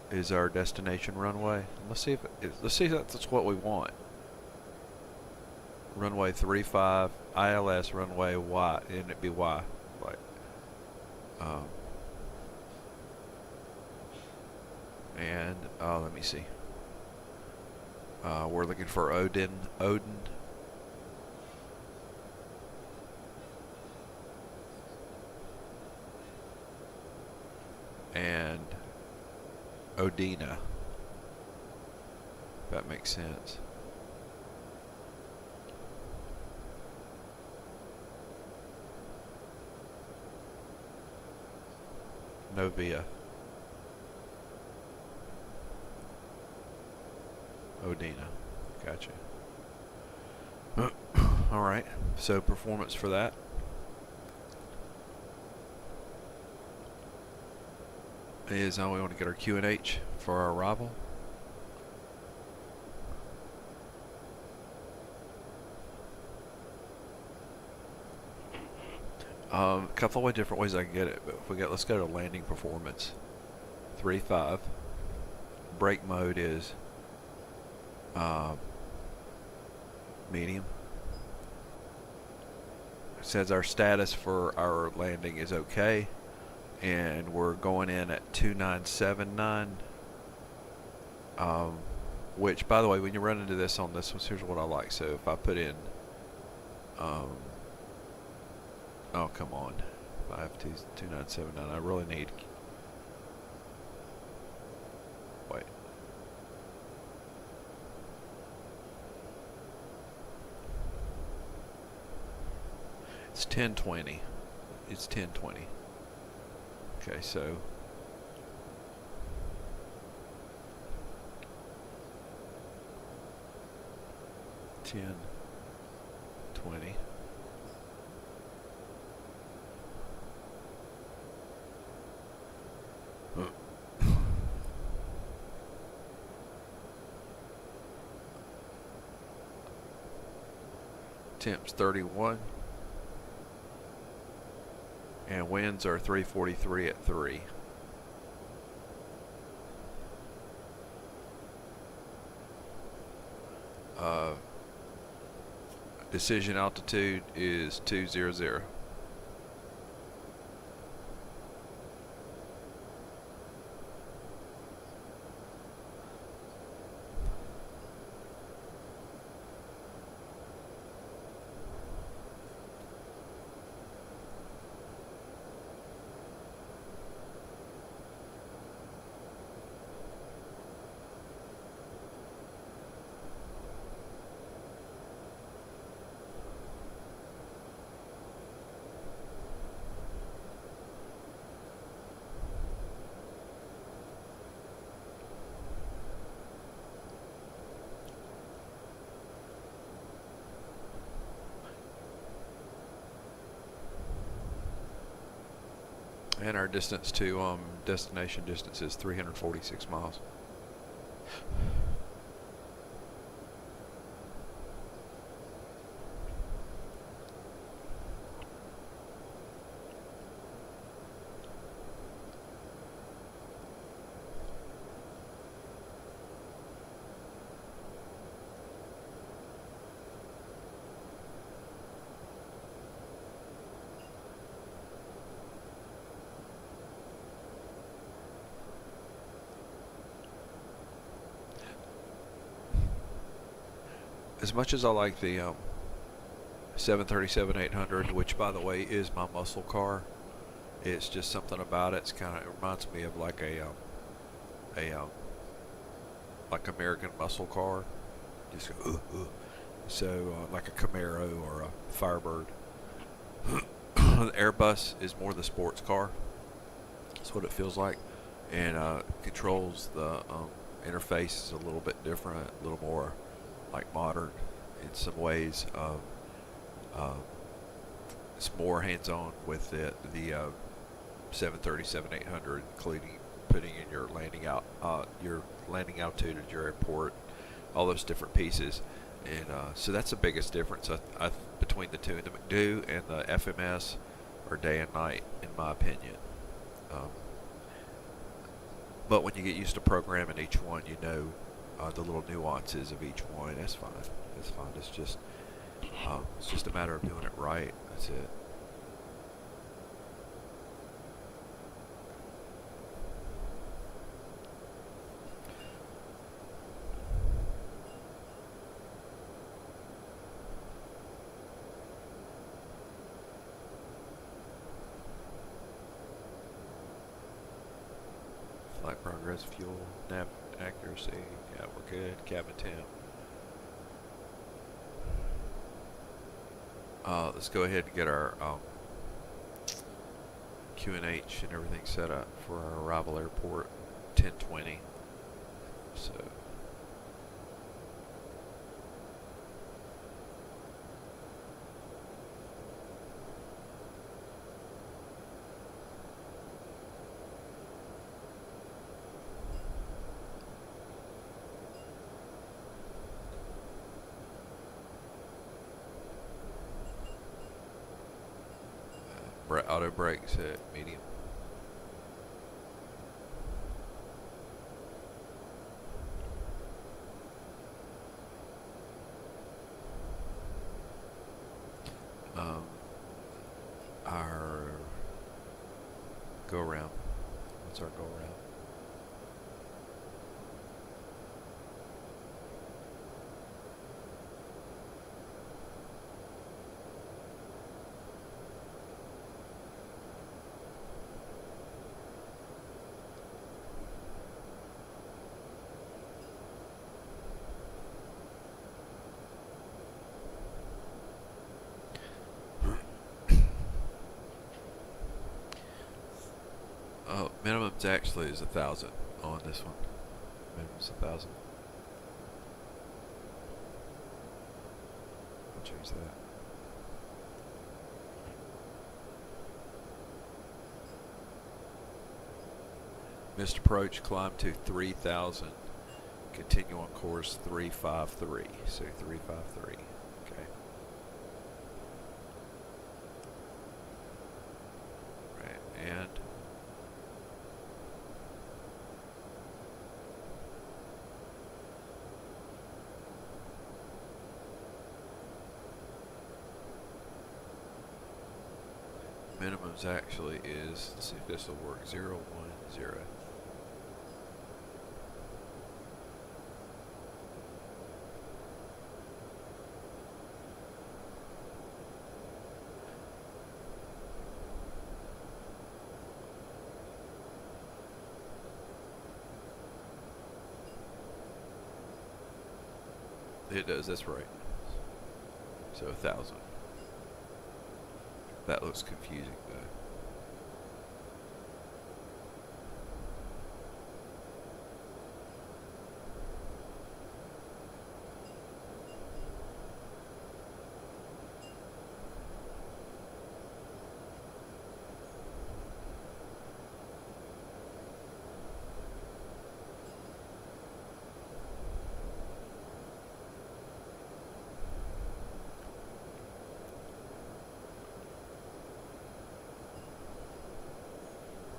is our destination runway. Let's see if that's what we want. Runway 35, ILS runway Y, and it be Y, like and let me see. We're looking for Odin. And Odina. If that makes sense. Novia. Odina. Gotcha. Alright, so performance for that. Is we want to get our QNH for our arrival. A couple of different ways I can get it, but if let's go to landing performance. 3.5. Brake mode is medium. It says our status for our landing is okay, and we're going in at 2979. Which, by the way, when you run into this on this one, here's what I like. So if I put in Oh, come on. 522979. I really need. Wait. It's 1020. It's 1020. Okay, so. $10.20. Temps 31. And winds are 343 at 3. Decision altitude is 200. And our distance to destination distance is 346 miles. As much as I like the 737-800, which by the way is my muscle car, it's just something about it. It reminds me of like a like American muscle car, just so like a Camaro or a Firebird. The Airbus is more the sports car. That's what it feels like, and controls the interface is a little bit different, a little more like modern in some ways. It's more hands-on with the 737-800, including putting in your landing altitude at your airport, all those different pieces, and so that's the biggest difference between the two. And the McDo and the FMS are day and night, in my opinion. But when you get used to programming each one, you know the little nuances of each one. That's fine. That's fine. It's just a matter of doing it right. That's it. Flight progress, fuel, nav accuracy. Yeah, we're good. Cabin temp. Let's go ahead and get our QNH and everything set up for our arrival airport 10:20. So. Auto brakes at medium. Our go around. What's our go around? Oh, minimum's actually is 1,000 on this one. Minimum's 1,000. I'll change that. Missed approach, climb to 3,000. Continue on course 353. So 353. Okay. Right, and minimums actually is, let's see if this will work, 0, 1, 0. It does, that's right. So 1,000. That looks confusing though.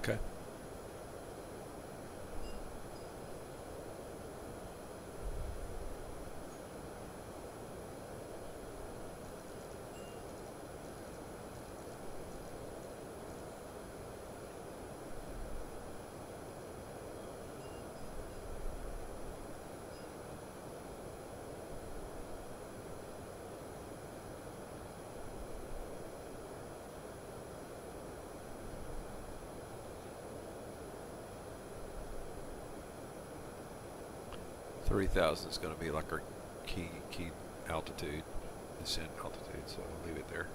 Okay. $3,000 is going to be like our key altitude, descent altitude, so I'll leave it there.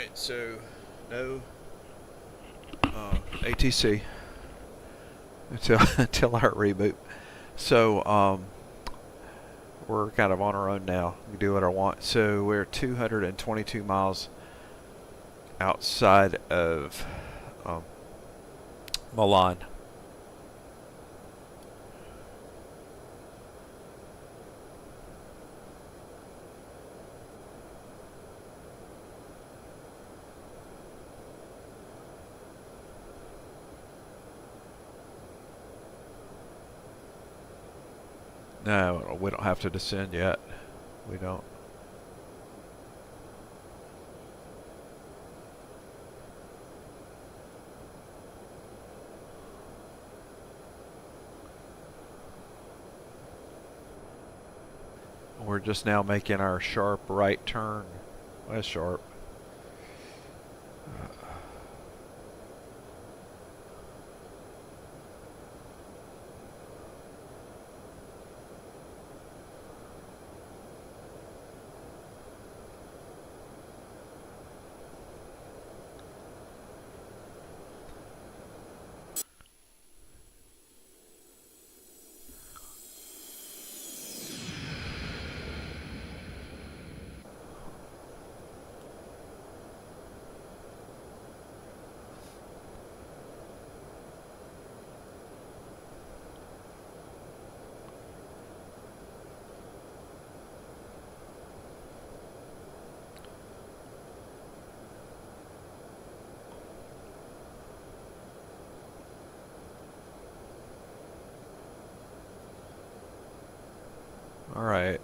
Alright, so no ATC until our reboot. So we're kind of on our own now. We do what I want. So we're 222 miles outside of Milan. No, we don't have to descend yet. We don't. We're just now making our sharp right turn. That's sharp. All right.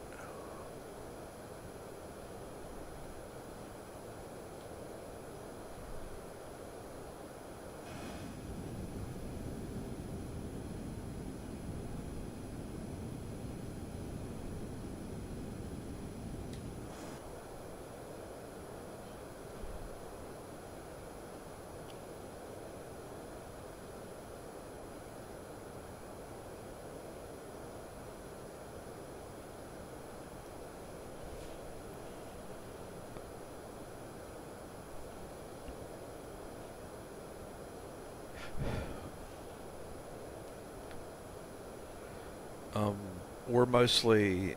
We're mostly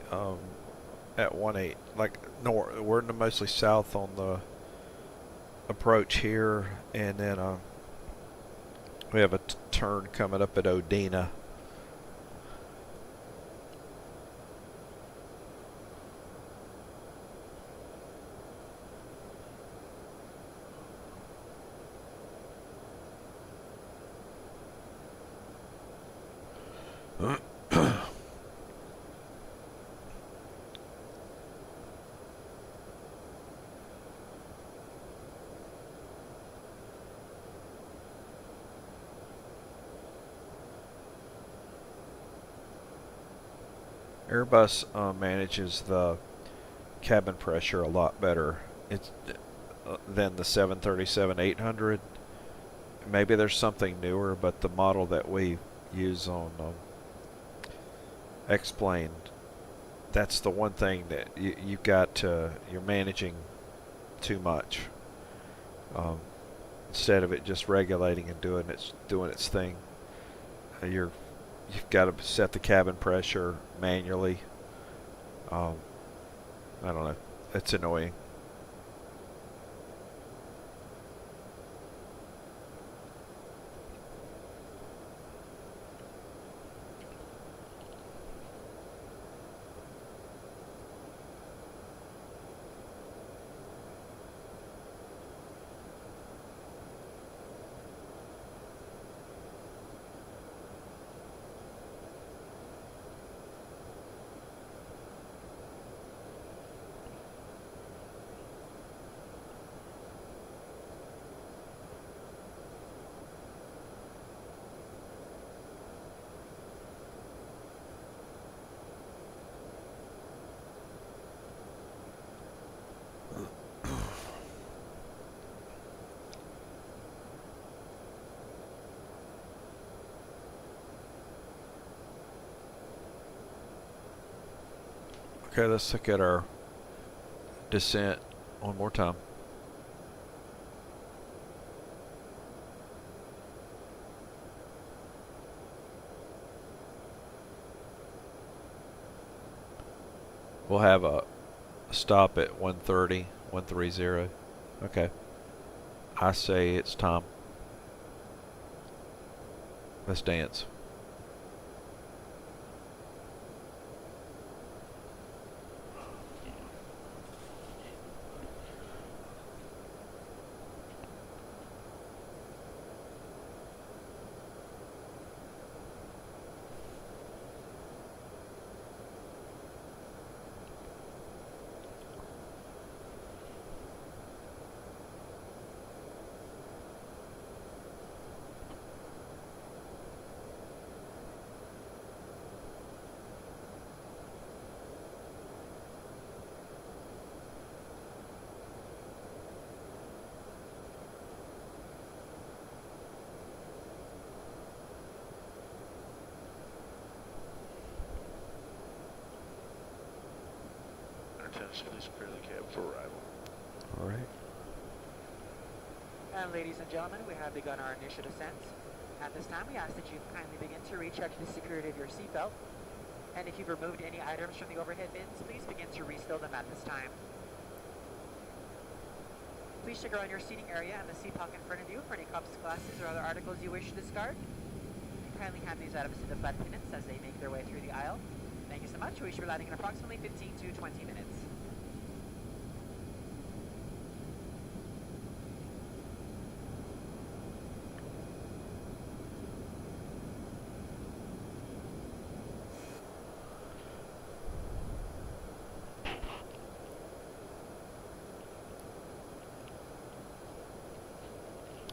at 1-8, like north. We're mostly south on the approach here, and then we have a turn coming up at Odina. Airbus manages the cabin pressure a lot better than the 737-800. Maybe there's something newer, but the model that we use on Xplane, that's the one thing that you've got to, you're managing too much. Instead of it just regulating and doing its thing, you've got to set the cabin pressure manually. I don't know. It's annoying. Okay, let's look at our descent one more time. We'll have a stop at 130, 130. Okay. I say it's time. Let's dance. Intentions ATC, clear the cab for arrival. All right. And ladies and gentlemen, we have begun our initial descent. At this time, we ask that you kindly begin to recheck the security of your seatbelt. And if you've removed any items from the overhead bins, please begin to restow them at this time. Please check around your seating area and the seat pocket in front of you for any cups, glasses, or other articles you wish to discard. Kindly hand these items to the flight attendants as they make their way through the aisle. Thank you so much. We should be landing in approximately 15 to 20 minutes.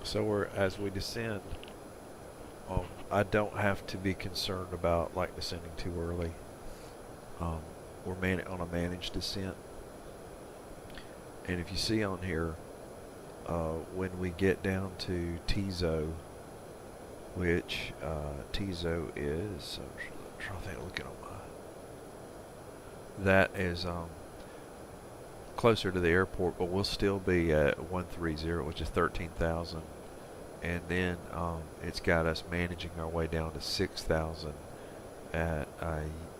So as we descend, I don't have to be concerned about like descending too early. We're on a managed descent, and if you see on here, when we get down to TZO, which TZO is, I'm trying to think, looking on that is closer to the airport, but we'll still be at 130, which is 13,000. And then it's got us managing our way down to 6,000 at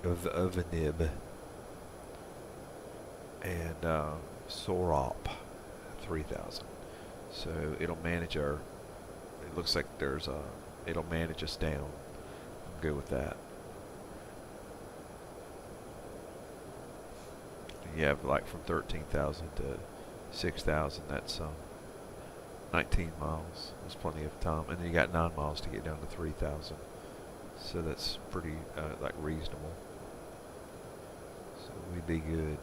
Uvanib and Sorop 3,000. So it'll manage our. It looks like there's a. It'll manage us down. I'm good with that. You have like from 13,000 to 6,000. That's 19 miles. There's plenty of time, and then you got 9 miles to get down to 3,000. So that's pretty like reasonable. So we'd be good.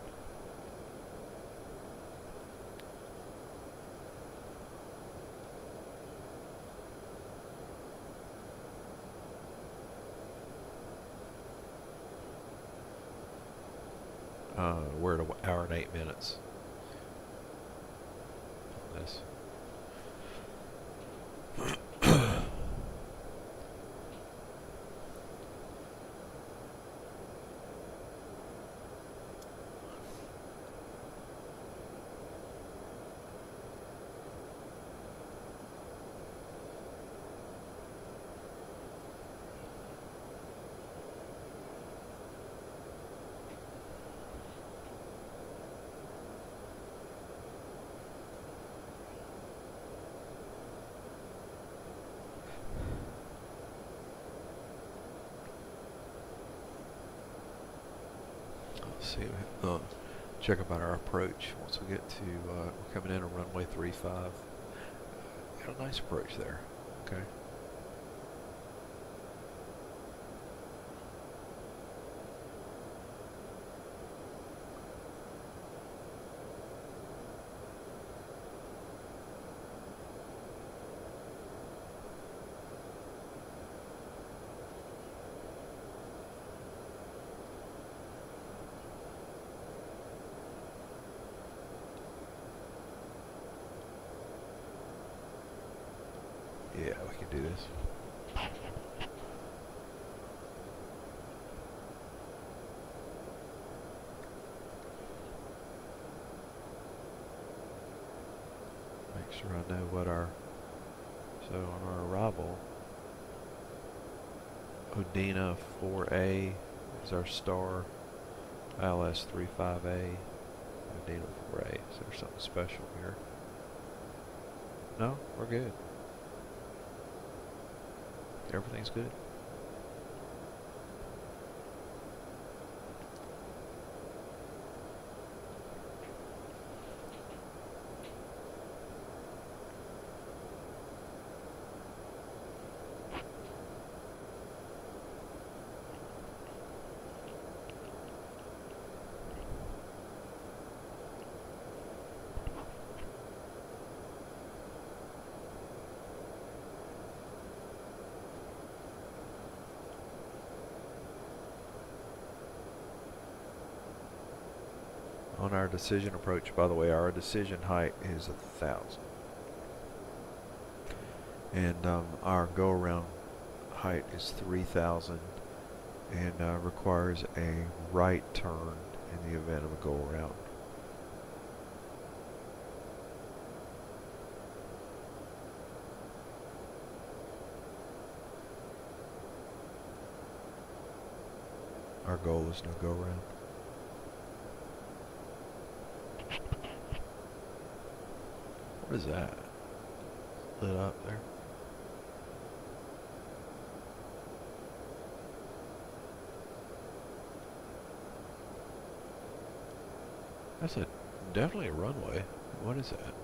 We're at an hour and 8 minutes. This. See, check about our approach once we get to, we're coming in on runway 35. Got a nice approach there. Okay. Yeah, we can do this. Make sure I know what our, so on our arrival, Odina 4A is our star. ILS 35A. Data 4A. Is there something special here? No, we're good. Everything's good. On our decision approach, by the way, our decision height is 1,000. And our go-around height is 3,000 and requires a right turn in the event of a go-around. Our goal is no go-around. What is that? Lit up there. That's definitely a runway. What is that?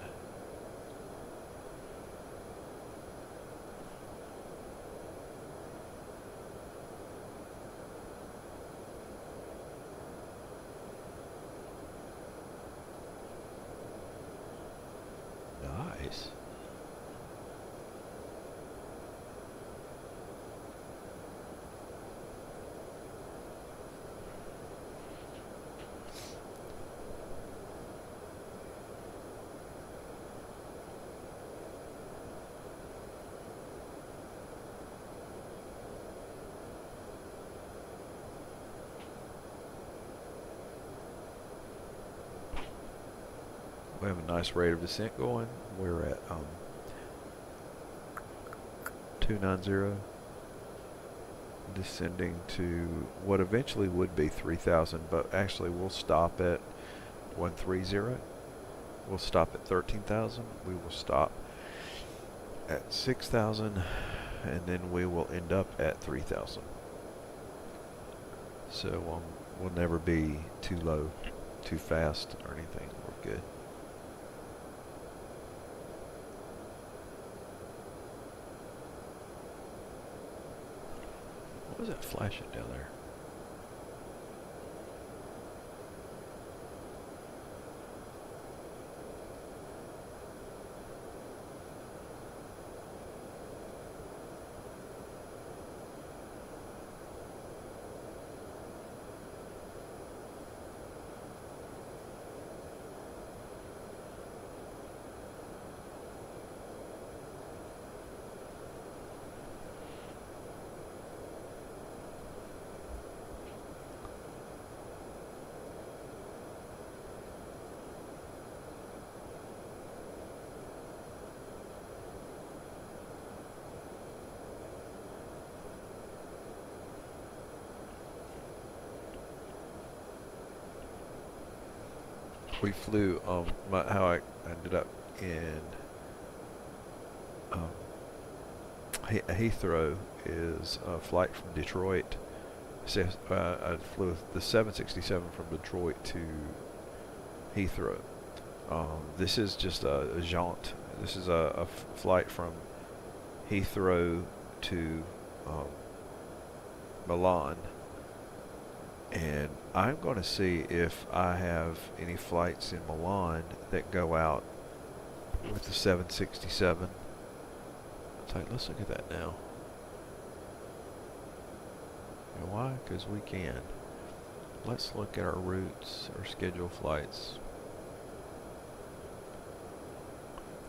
Nice. We have a nice rate of descent going. We're at 290, descending to what eventually would be 3,000, but actually we'll stop at 130. We'll stop at 13,000. We will stop at 6,000, and then we will end up at 3,000. So we'll never be too low, too fast, or anything. We're good. What was that flashing down there? We flew, how I ended up in Heathrow is a flight from Detroit. I flew the 767 from Detroit to Heathrow. This is just a jaunt. This is a flight from Heathrow to Milan. And I'm going to see if I have any flights in Milan that go out with the 767. Let's look at that now. And why? Because we can. Let's look at our routes, our scheduled flights.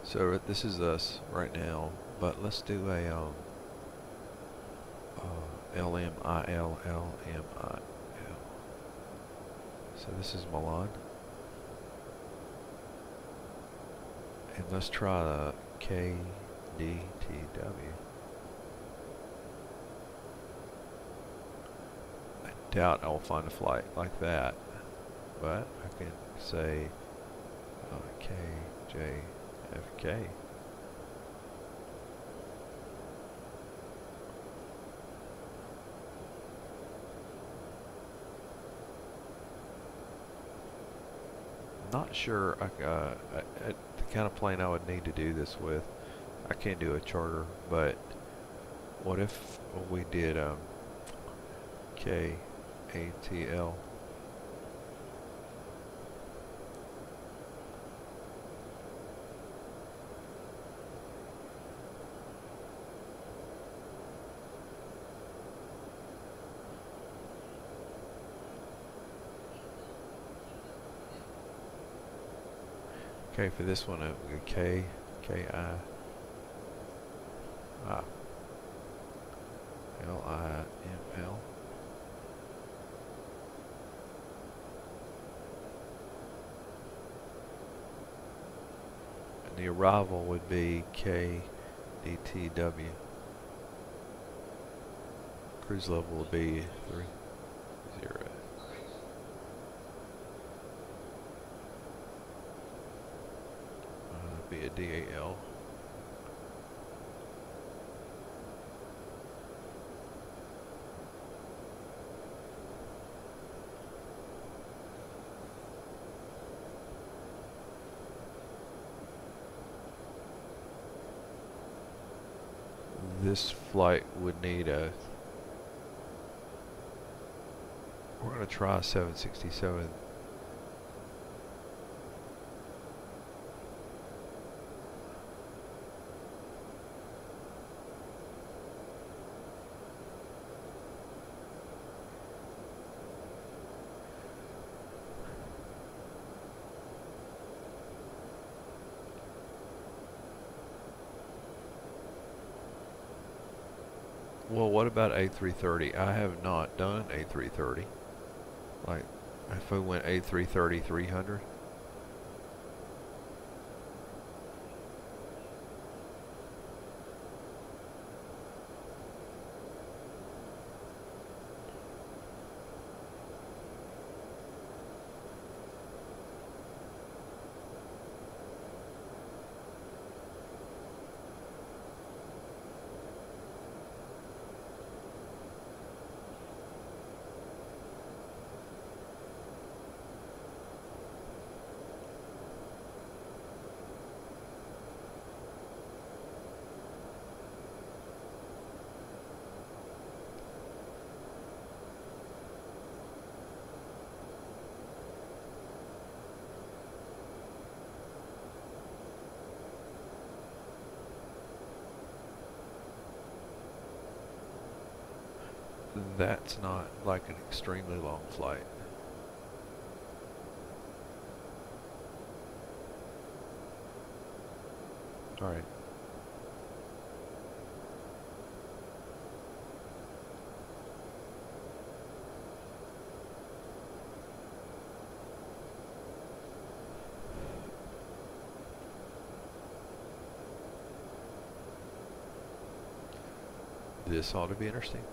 So this is us right now, but let's do a LMIL. So this is Milan. And let's try the KDTW. I doubt I'll find a flight like that. but I can say K, J, F, K. Not sure the kind of plane I would need to do this with. I can't do a charter, but what if we did K, A, T, L? Okay, for this one, K, K, I, L, I, M, L. And the arrival would be K, D, T, W. Cruise level would be 30. Be a DAL. This flight would need a, we're going to try 767. Well, what about A330? I have not done A330. Like, if I went A330 300. That's not like an extremely long flight. All right. This ought to be interesting.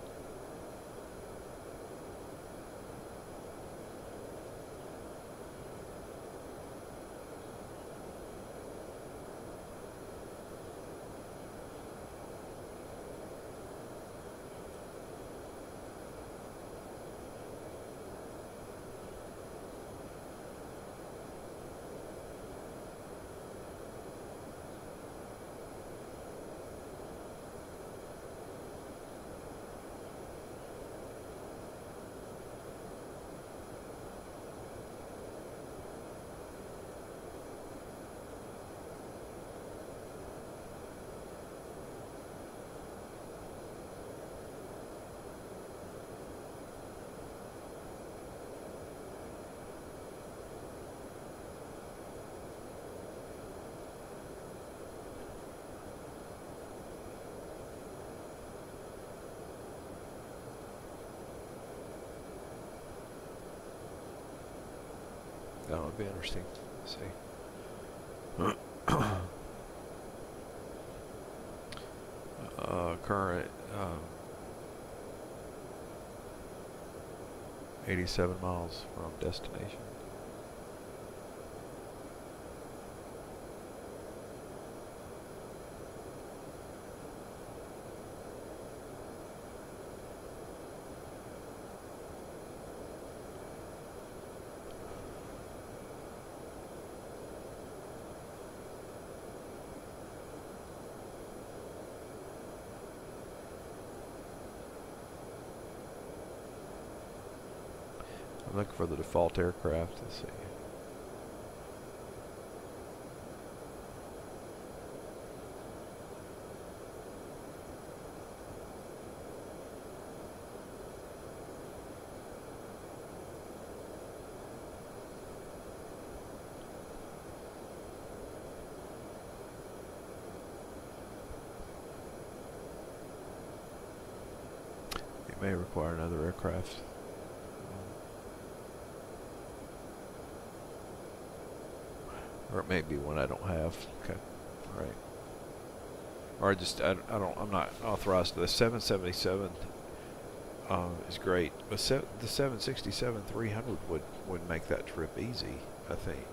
That would be interesting. Let's see. Current 87 miles from destination. I'm looking for the default aircraft. Let's see. It may require another aircraft. Or it may be one I don't have. Okay. All right. Or I'm not authorized. The 777 is great. But the 767-300 would make that trip easy, I think.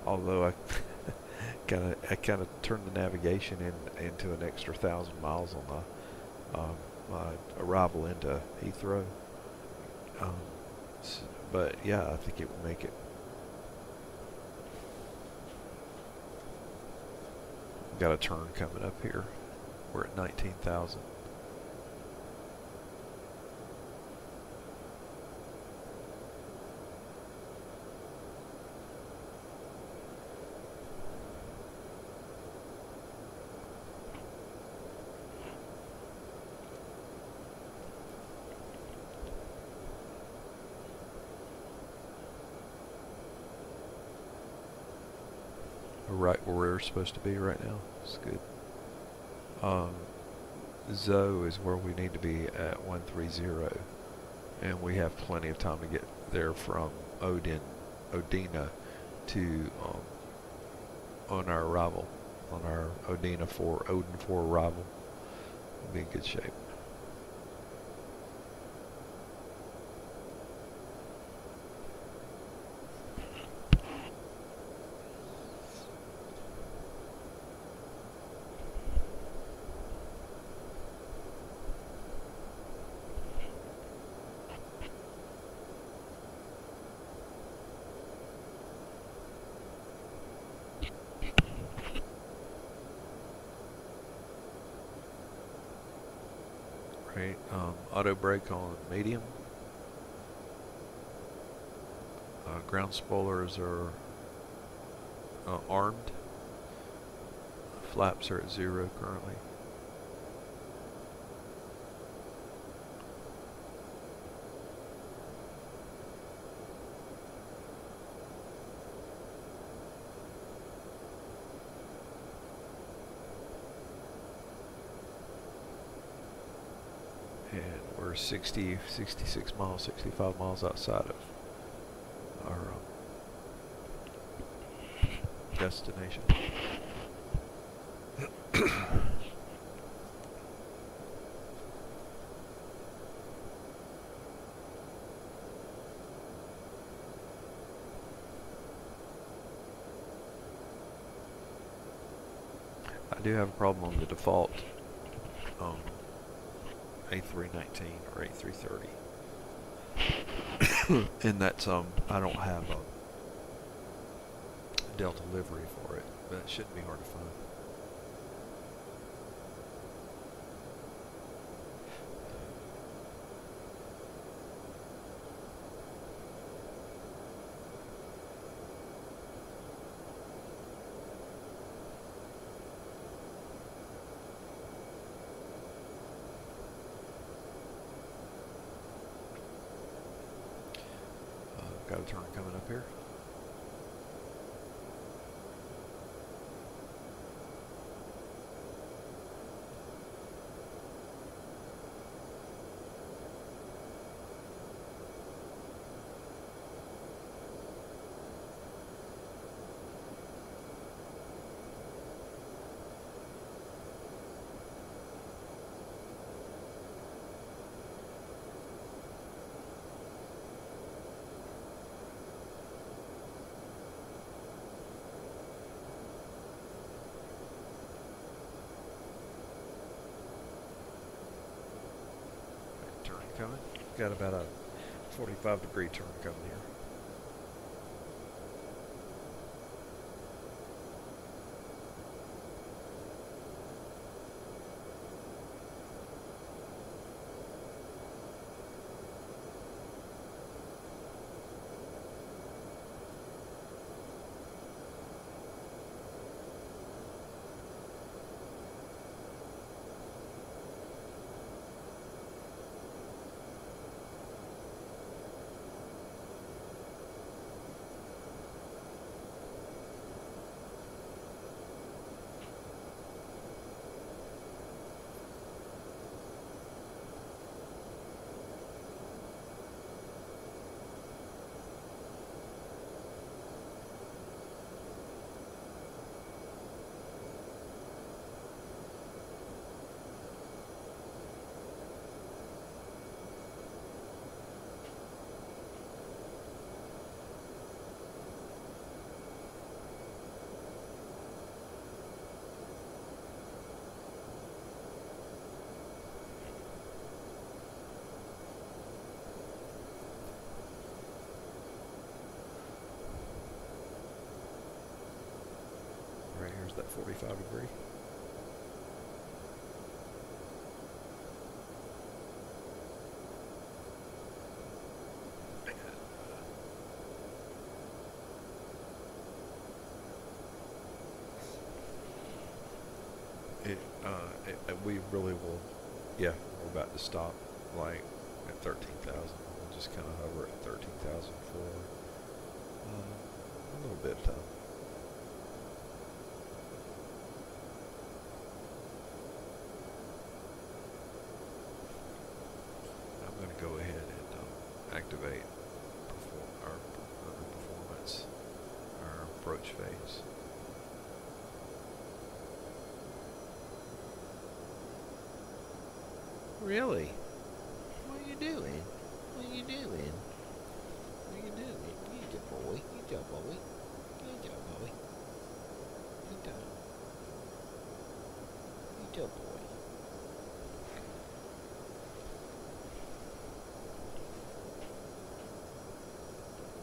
Although I kind of turned the navigation into an extra 1,000 miles on my arrival into Heathrow. But yeah, I think it will make it. Got a turn coming up here. We're at 19,000. Right where we're supposed to be right now. It's good. Zoe is where we need to be at 130, and we have plenty of time to get there from Odina to on our arrival, on our Odin 4 arrival. We'll be in good shape. Right, auto brake on medium. Ground spoilers are armed. Flaps are at 0 currently. And we're 66 miles, 65 miles outside of our destination. I do have a problem on the default A319 or A330, and that's I don't have a Delta livery for it, but it shouldn't be hard to find. Got a turn coming up here. Coming. Got about a 45-degree turn coming here. 45 degree. We really will, yeah, we're about to stop like at 13,000. We'll just kind of hover at 13,000 for a little bit of time. I'm going to go ahead and activate our performance, our approach phase. Really? What are you doing? What are you doing? What are you doing? You good boy. You good boy. You good boy. You good. You good boy.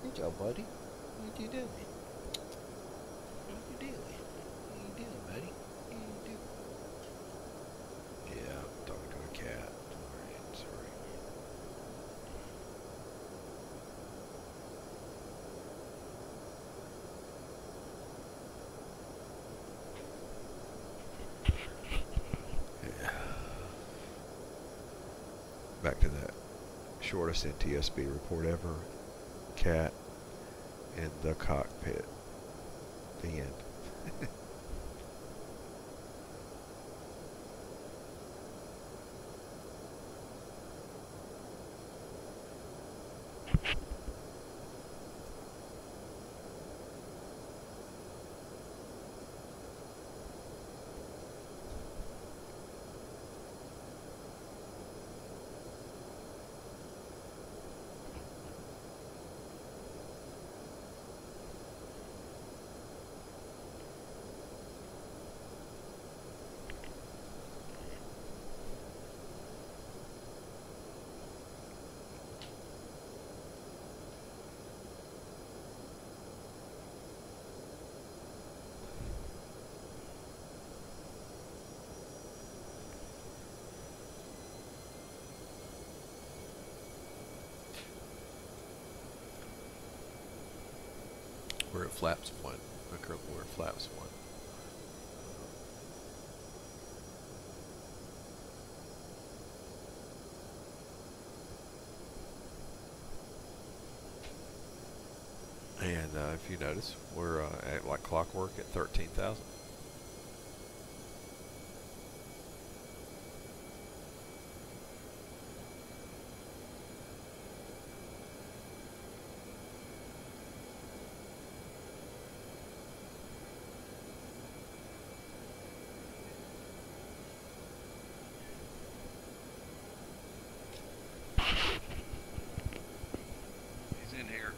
Good job, buddy. What you doing? What you doing? What you doing, buddy? What you doing? Yeah, I'm talking to a cat. Alright, sorry. Yeah. Back to that shortest NTSB report ever. Cat in the cockpit. The end. We're at flaps 1. We're at flaps 1. And if you notice, we're at like clockwork at 13,000. He's in here.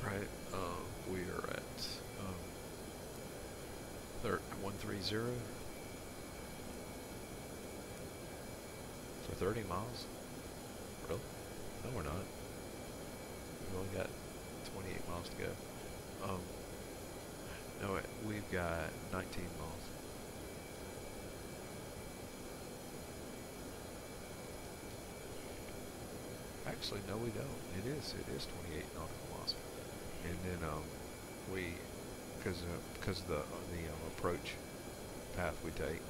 Right, we are at 130 for 30 miles. Really? No, we're not. We've only got 28 miles to go. No, we've got 19 miles. Actually, no, we don't. It is 28 nautical miles. And then we, because of the approach path we take.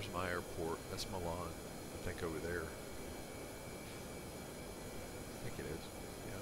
there's my airport. That's Milan. I think over there. I think it is. Yeah.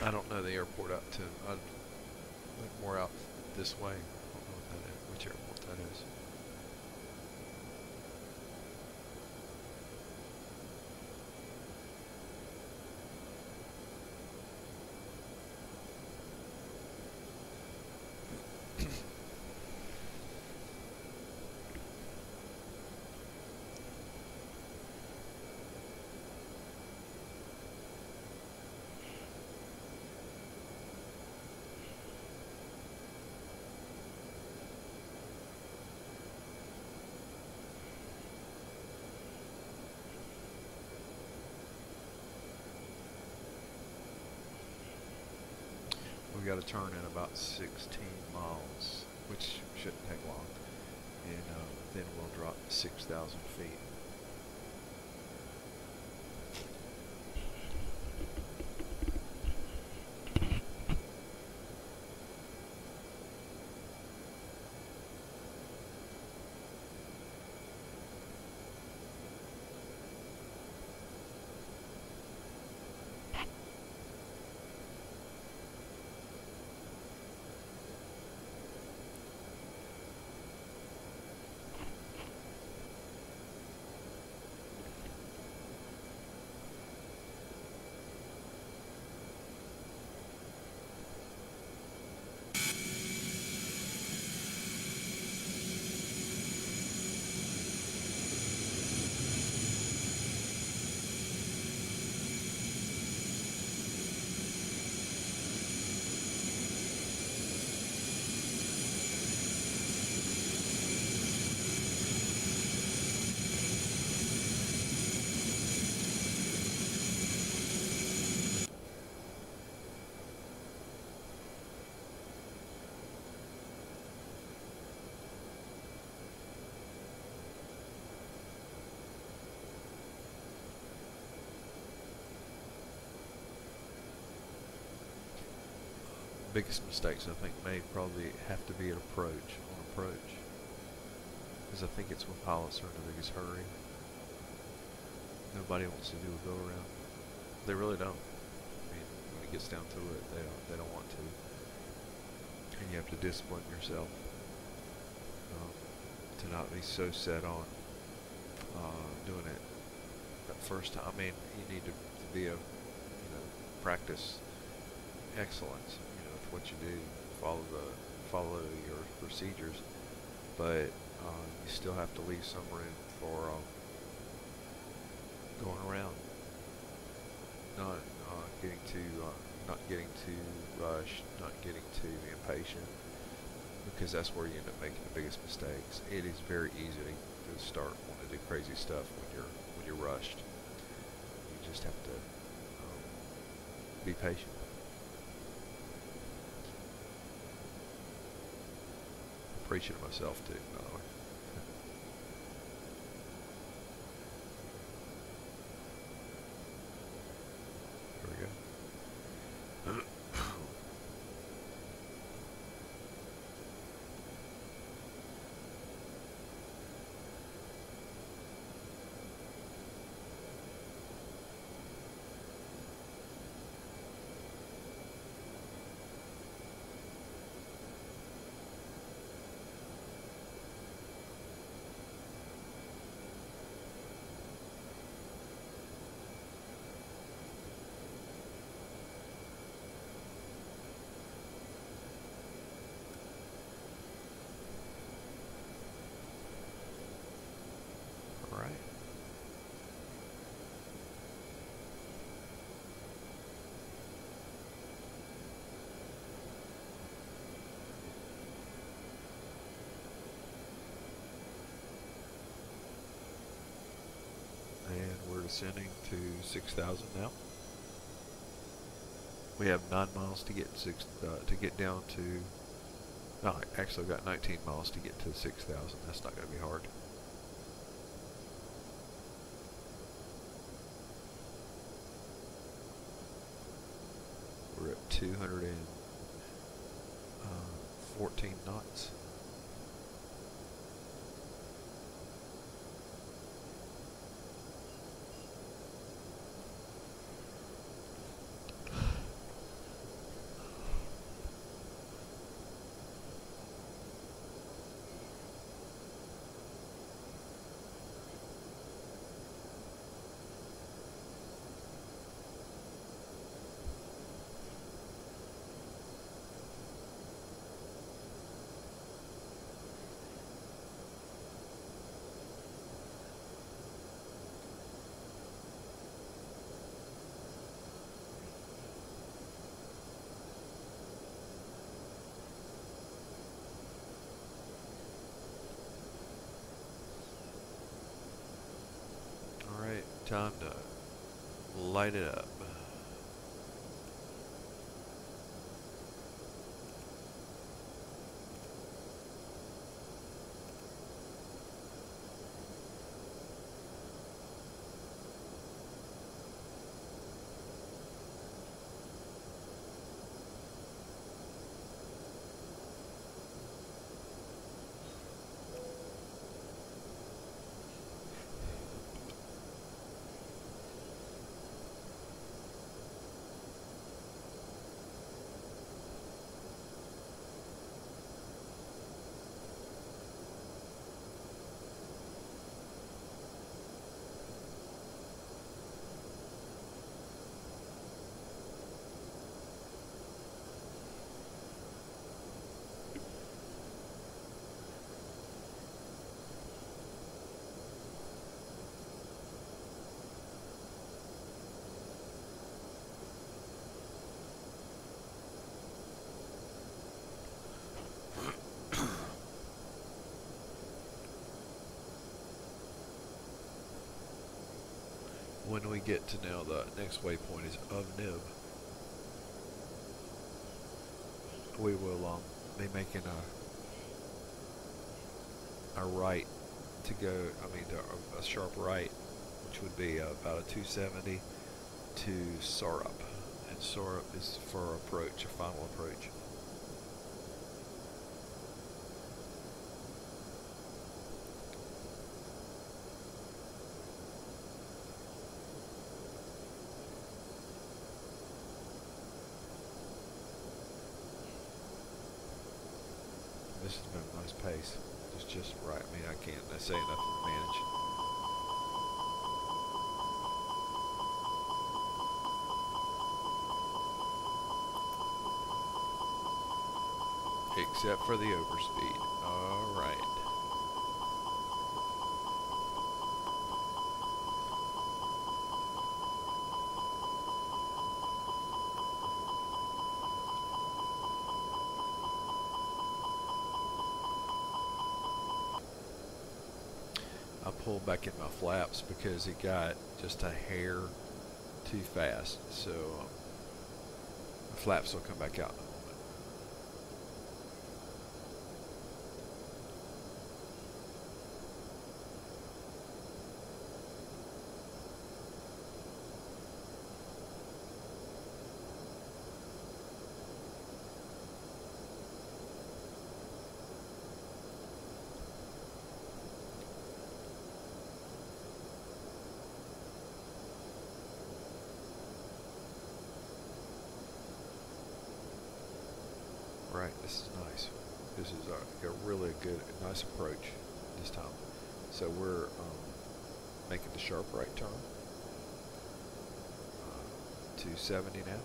I don't know the airport out to. I think more out this way. I don't know what that is, which airport that is. We got to turn in about 16 miles, which shouldn't take long, and then we'll drop 6,000 feet. Biggest mistakes I think made probably have to be at approach, because I think it's when pilots are in the biggest hurry. Nobody wants to do a go around. They really don't. I mean, when it gets down to it, they don't want to. And you have to discipline yourself to not be so set on doing it that first time. I mean, you need to be a practice excellence. What you do, follow your procedures, but you still have to leave some room for going around, not getting too rushed, not getting too impatient, because that's where you end up making the biggest mistakes. It is very easy to start wanting to do crazy stuff when you're rushed. You just have to be patient. Preaching to myself too, by the way. Here we go. Right. And we're descending to 6,000 now. We have 9 miles to get down to. No, actually, I've got 19 miles to get to 6,000. That's not going to be hard. We're at 214 knots. Time to light it up. When we get to now, the next waypoint is of Nib. We will be making a right to go. I mean, a sharp right, which would be about a 270 to Sorup, and Sorup is for approach, a final approach. This has been a nice pace. It's just right. I mean, I can't say enough to manage. Except for the overspeed. All right. I pulled back in my flaps because it got just a hair too fast. So the flaps will come back out in a moment. Right, this is nice. This is a really good, nice approach this time. So we're making the sharp right turn. 270 now.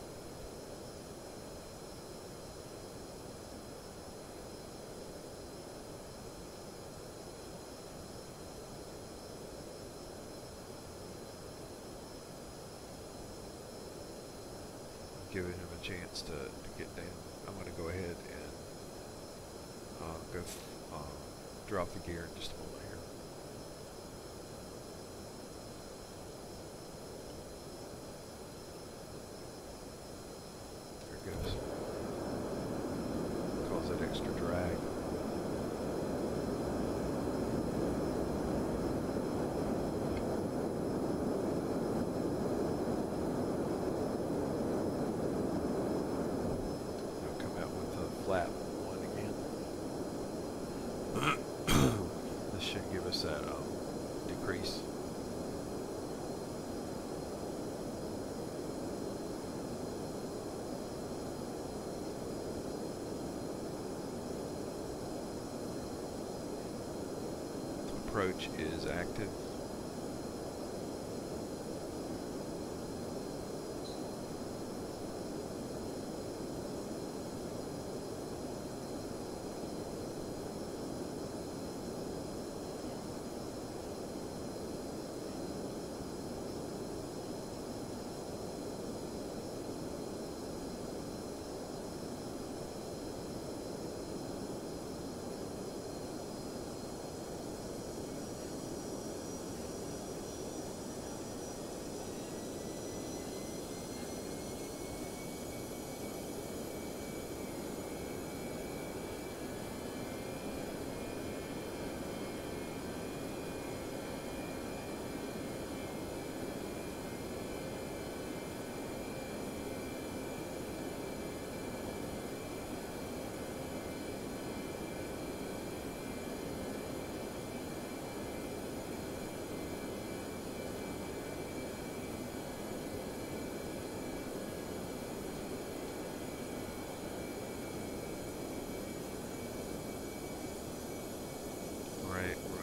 giving him a chance to get down. I'm going to go ahead and drop the gear in just a moment here. There it goes. Cause that extra drag. Flap one again. This should give us that decrease. Approach is active.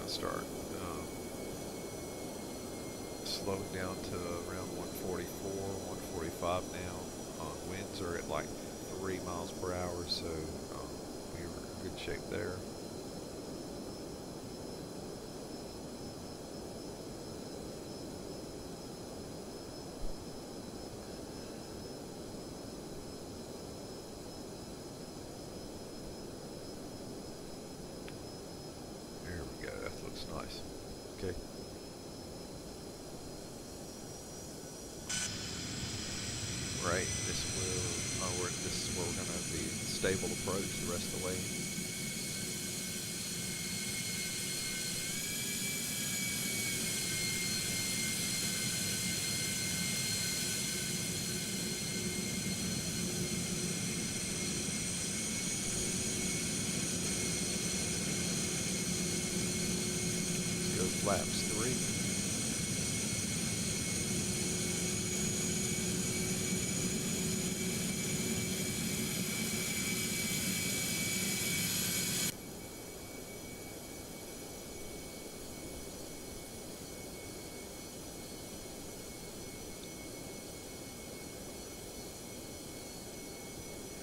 Start slowing down to around 144, 145 now. Winds are at like 3 miles per hour, so we're in good shape there. Nice. Okay. Right. This is where we're going to be stable approach the rest of the way. Flaps 3.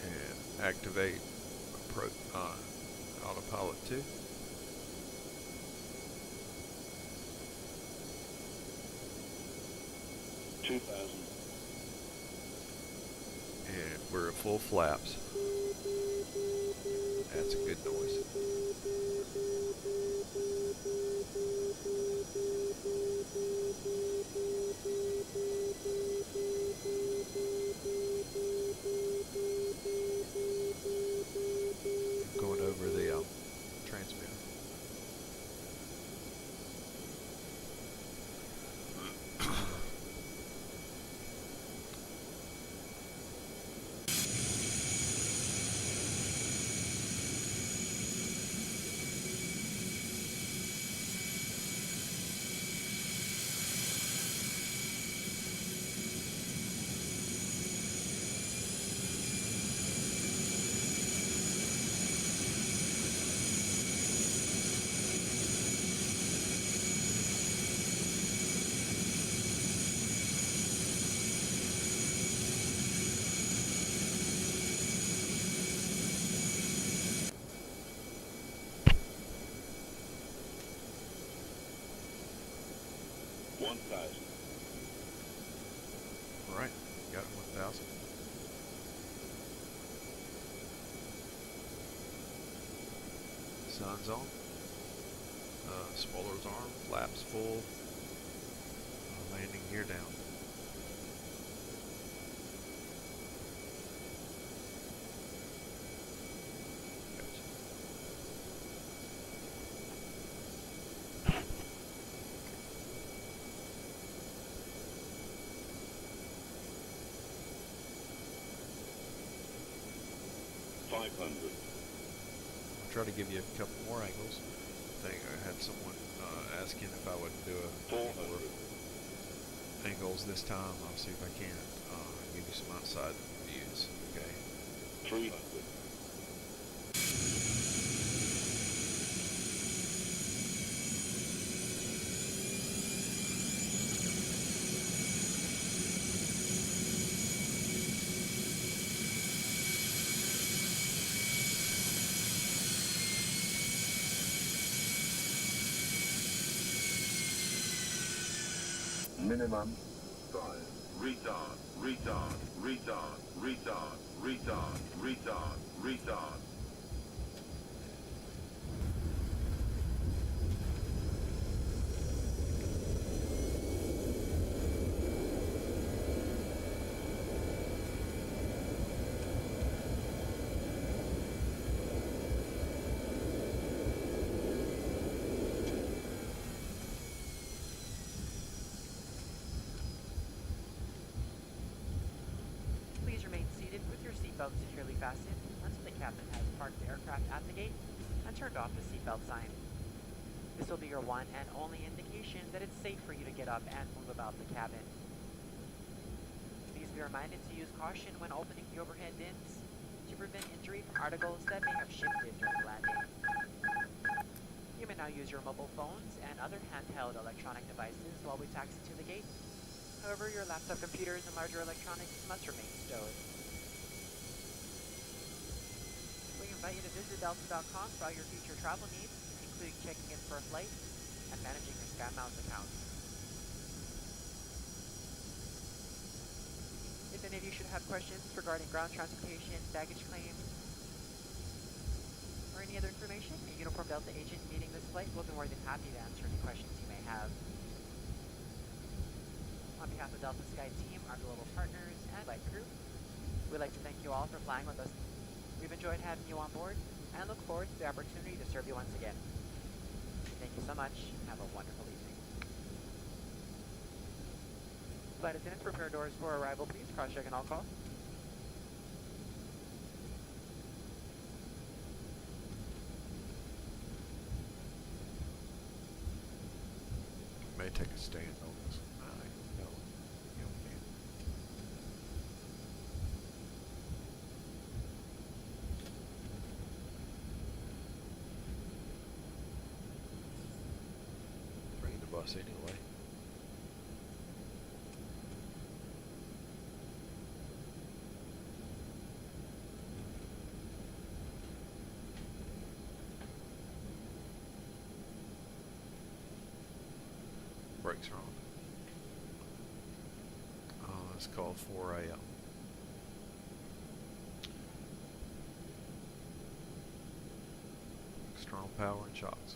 And activate autopilot 2. And we're at full flaps. That's a good noise. Going over the transmitter. All right, got 1,000. Sun's on. Spoilers arm, flaps full. Landing gear down. I'll try to give you a couple more angles. I think I had someone asking if I would do a few more angles this time. I'll see if I can give you some outside views. Okay. 300. Minimum 5. Retard, retard, retard, retard, retard, retard, retard. Please remain seated with your seatbelt securely fastened until the captain has parked the aircraft at the gate and turned off the seatbelt sign. This will be your one and only indication that it's safe for you to get up and move about the cabin. Please be reminded to use caution when opening the overhead bins to prevent injury from articles that may have shifted during landing. You may now use your mobile phones and other handheld electronic devices while we taxi to the gate. However, your laptop computers and larger electronics must remain stowed. We invite you to visit Delta.com for all your future travel needs, including checking in for a flight and managing your SkyMiles account. If any of you should have questions regarding ground transportation, baggage claims, or any other information, a Uniform Delta agent meeting this flight will be more than happy to answer any questions you may have. On behalf of Delta Sky Team, our global partners, and flight crew, we'd like to thank you all for flying with us. We've enjoyed having you on board and look forward to the opportunity to serve you once again. Thank you so much. Have a wonderful evening. Flight attendants, prepare doors for arrival, please. Cross-check and all call. May take a stand on this. No, you don't need. Bring the bus anyway. Brakes are on. It's called 4 a.m. Strong power and shocks.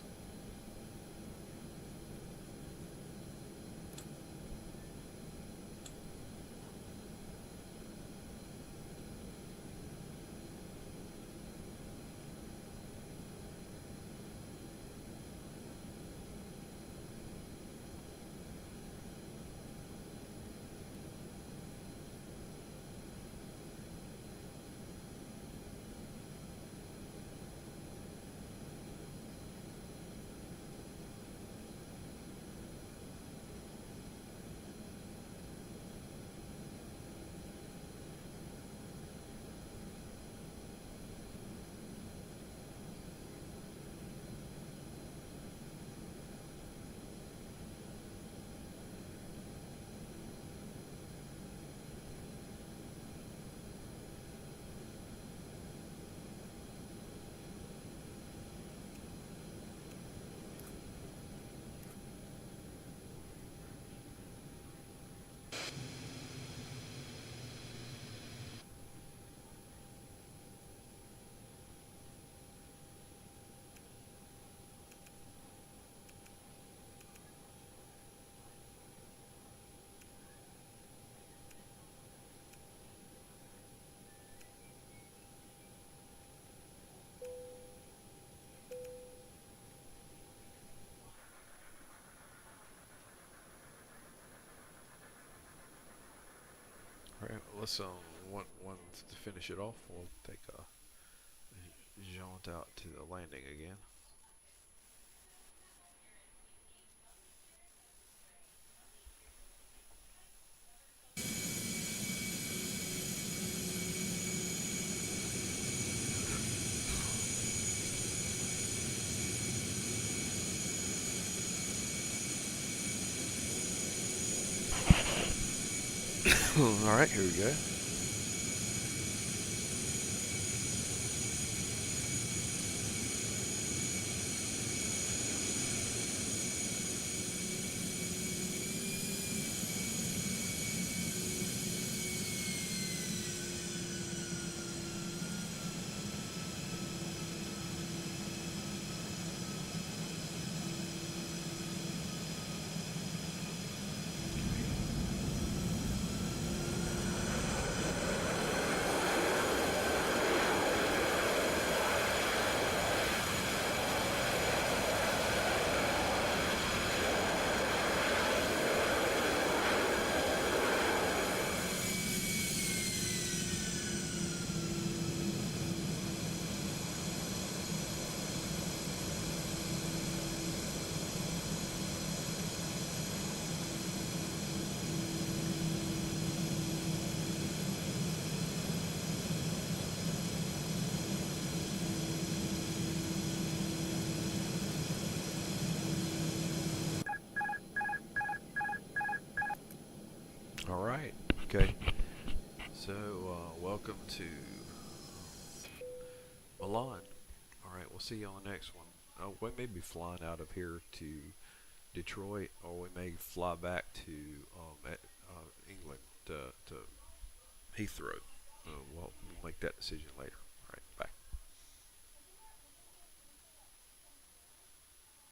let's one to finish it off. We'll take a jaunt out to the landing again. All right, here we go. All right. Okay. So, welcome to Milan. All right. We'll see you on the next one. We may be flying out of here to Detroit, or we may fly back to England to Heathrow. We'll make that decision later. All right. Bye.